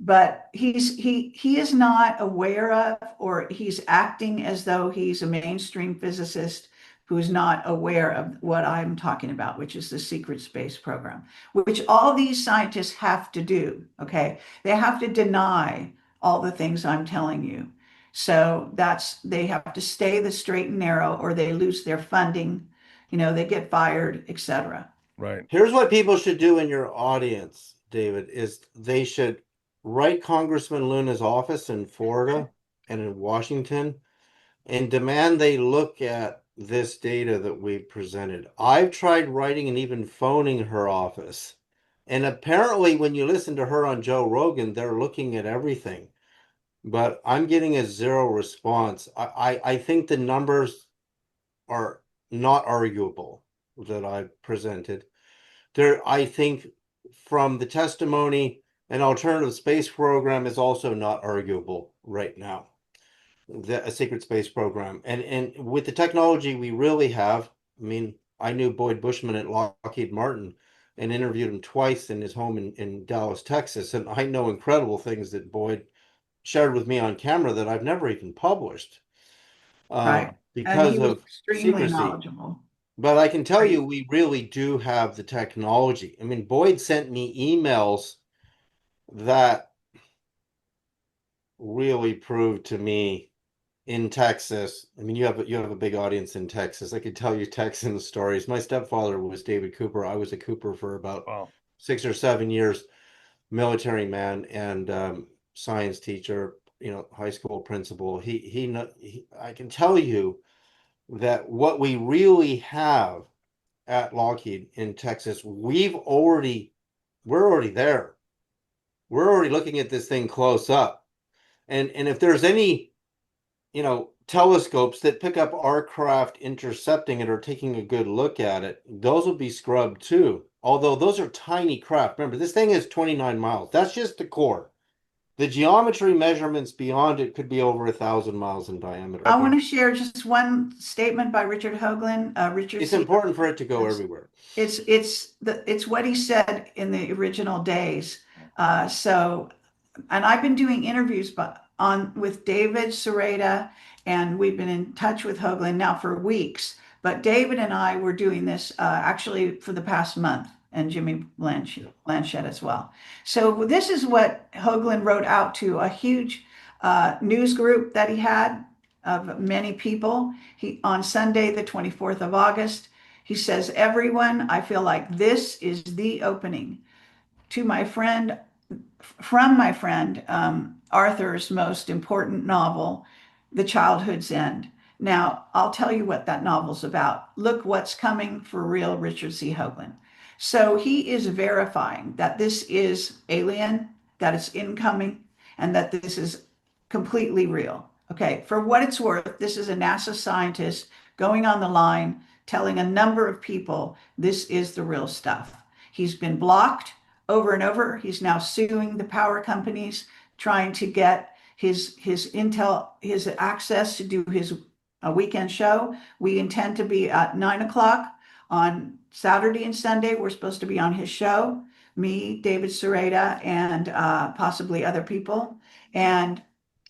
But he is not aware of, or he's acting as though he's a mainstream physicist who's not aware of what I'm talking about, which is the secret space program, which all these scientists have to do, okay? They have to deny all the things I'm telling you. So they have to stay the straight and narrow, or they lose their funding, you know, they get fired, etc. right. Here's what people should do in your audience, David, is they should write Congressman Luna's office in Florida and in Washington and demand they look at this data that we presented. I've tried writing and even phoning her office. And apparently when you listen to her on Joe Rogan, they're looking at everything. But I'm getting a zero response. I think the numbers are not arguable that I've presented. I think from the testimony, an alternative space program is also not arguable right now. A secret space program. And with the technology we really have, I mean, I knew Boyd Bushman at Lockheed Martin and interviewed him twice in his home in Dallas, Texas. And I know incredible things that Boyd shared with me on camera that I've never even published. Right. Because and he was of extremely secrecy. knowledgeable. But I can tell you, we really do have the technology. I mean, Boyd sent me emails that really proved to me in Texas. I mean, you have a big audience in Texas. I could tell you Texan stories. My stepfather was David Cooper. I was a Cooper for about 6 or 7 years, military man and science teacher, you know, high school principal. I can tell you that what we really have at Lockheed in Texas, we're already there. We're already looking at this thing close up. And if there's any, you know, telescopes that pick up our craft intercepting it or taking a good look at it, those will be scrubbed too. Although those are tiny craft. Remember, this thing is 29 miles. That's just the core. The geometry measurements beyond it could be over 1,000 miles in diameter. I want to share just one statement by Richard Hoagland. It's important for it to go everywhere. It's what he said in the original days. And I've been doing interviews with David Sereda, and we've been in touch with Hoagland now for weeks. But David and I were doing this actually for the past month, and Jimmy Blanchett as well. So this is what Hoagland wrote out to a huge news group that he had of many people. On Sunday, the 24th of August, he says, "Everyone, I feel like this is the opening to my friend, from my friend Arthur's most important novel, The Childhood's End." Now, I'll tell you what that novel's about. Look what's coming for real, Richard C. Hoagland. So he is verifying that this is alien, that it's incoming, and that this is completely real. Okay, for what it's worth, this is a NASA scientist going on the line, telling a number of people this is the real stuff. He's been blocked over and over. He's now suing the power companies, trying to get his intel, his access to do his weekend show. We intend to be at 9 o'clock on Saturday and Sunday. We're supposed to be on his show, me, David Sereda, and possibly other people. And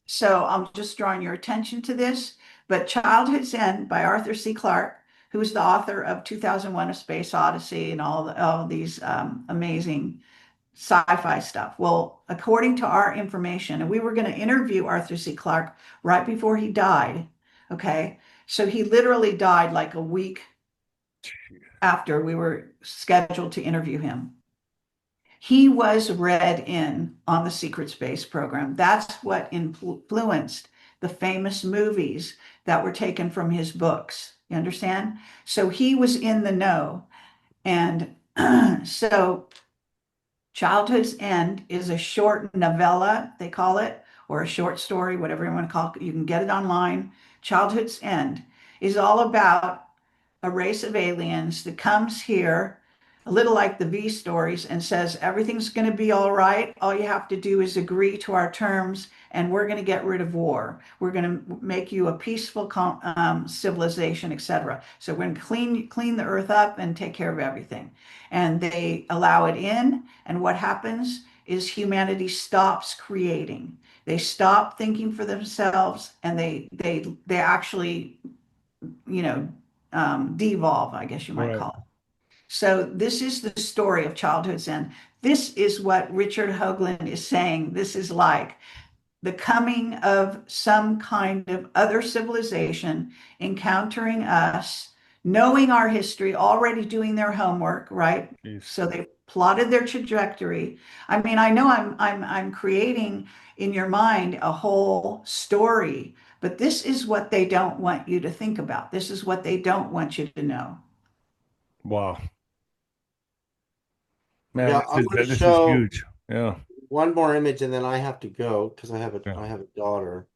so I'm just drawing your attention to this. But Childhood's End by Arthur C. Clarke, who's the author of 2001: A Space Odyssey and all these amazing sci-fi stuff. Well, according to our information, and we were going to interview Arthur C. Clarke right before he died. Okay. So he literally died like a week after we were scheduled to interview him. He was read in on the secret space program. That's what influenced the famous movies that were taken from his books. You understand? So he was in the know. And so Childhood's End is a short novella, they call it, or a short story, whatever you want to call it. You can get it online. Childhood's End is all about a race of aliens that comes here, a little like the V stories, and says everything's going to be all right. All you have to do is agree to our terms, and we're going to get rid of war. We're going to make you a peaceful civilization, etc. So we're going to clean the earth up and take care of everything. And they allow it in, and what happens is humanity stops creating. They stop thinking for themselves, and they actually, devolve, I guess you might call it. So this is the story of Childhood's End. This is what Richard Hoagland is saying. This is like the coming of some kind of other civilization encountering us, knowing our history, already doing their homework, right? Yes. So they plotted their trajectory. I mean, I know I'm creating in your mind a whole story, but this is what they don't want you to think about. This is what they don't want you to know. Wow. Man, Yeah, I'm going to this is show huge. Yeah. one more image and then I have to go because I have a daughter.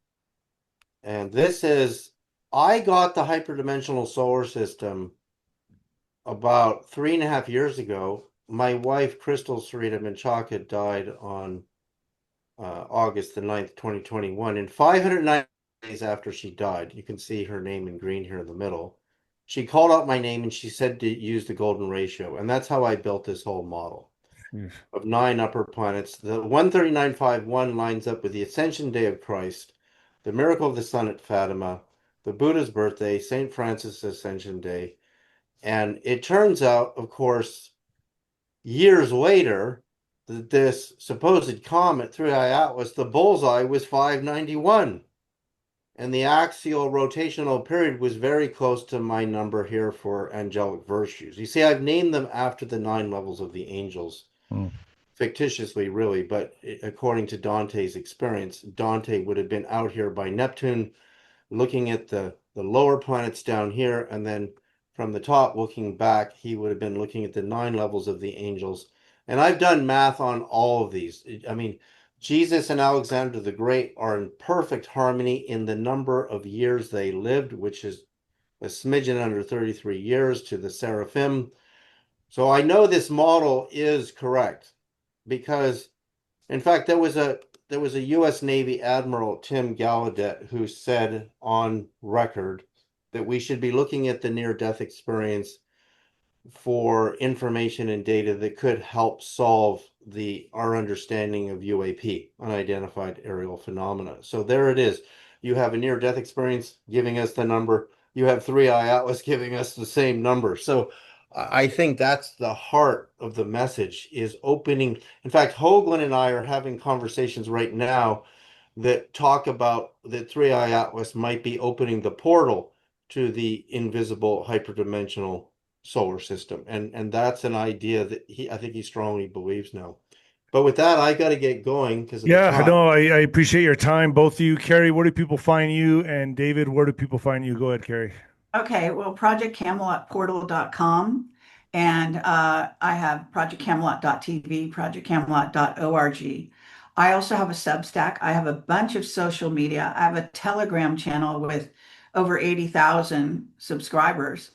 And this is, I got the hyperdimensional solar system about 3.5 years ago. My wife, Crystal 𝗬𝗓𝗓 died on August the 9th, 2021. And 509 days after she died, you can see her name in green here in the middle. She called out my name and she said to use the golden ratio. And that's how I built this whole model of 9 upper planets. The 13951 lines up with the Ascension Day of Christ, the miracle of the sun at Fatima, the Buddha's birthday, St. Francis Ascension Day. And it turns out, of course, years later, that this supposed comet, 𝗬𝗓𝗏, the bullseye was 591. And the axial rotational period was very close to my number here for angelic virtues. You see, I've named them after the 9 levels of the angels, fictitiously, really. But according to Dante's experience, Dante would have been out here by Neptune, looking at the lower planets down here. And then from the top, looking back, he would have been looking at the 9 levels of the angels. And I've done math on all of these. I mean, Jesus and Alexander the Great are in perfect harmony in the number of years they lived, which is a smidgen under 33 years to the seraphim. So I know this model is correct because, in fact, there was a U.S. Navy Admiral, Tim Gallaudet, who said on record that we should be looking at the near-death experience for information and data that could help solve our understanding of UAP, unidentified aerial phenomena. So there it is. You have a near-death experience giving us the number. You have 𝗬𝗏𝗏 giving us the same number. So I think that's the heart of the message, is opening. In fact, Hoagland and I are having conversations right now that talk about that 𝗬𝗏𝗏 might be opening the portal to the invisible hyperdimensional solar system, and that's an idea that I think he strongly believes now. But with that, I got to get going because I appreciate your time, both of you. Kerry, where do people find you? And David, where do people find you? Go ahead, Kerry. Okay, well, projectcamelotportal.com, and I have projectcamelot.tv, projectcamelot.org. I also have a Substack. I have a bunch of social media. I have a Telegram channel with over 80,000 subscribers.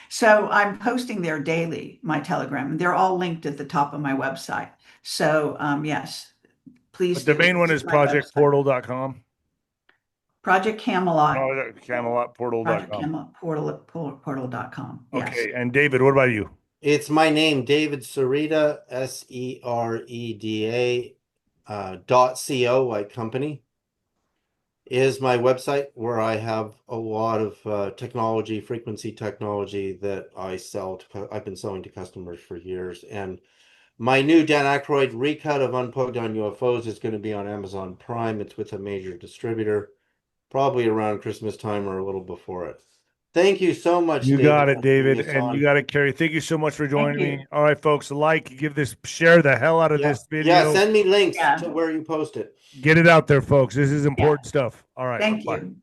So I'm posting there daily, my Telegram, and they're all linked at the top of my website. So yes, please But the do main one is visit my website. projectportal.com. Project Camelot. No, camelotportal.com. Portal.com. Yes. Okay. And David, what about you? It's my name, David Sereda, SEREDA, .co, like company, is my website where I have a lot of technology, frequency technology that I sell to. I've been selling to customers for years, and my new Dan Aykroyd recut of Unplugged on UFOs is going to be on Amazon Prime. It's with a major distributor, probably around Christmas time or a little before it. Thank you so much, You David, got for it, David, putting this and on. you got it, Kerry. Thank you so much for joining you. me. All right, folks, share the hell out of Yeah, this video. yeah, send me links Yeah. to where you post it. Get it out there, folks. This is important stuff. All right. Thank Bye. you.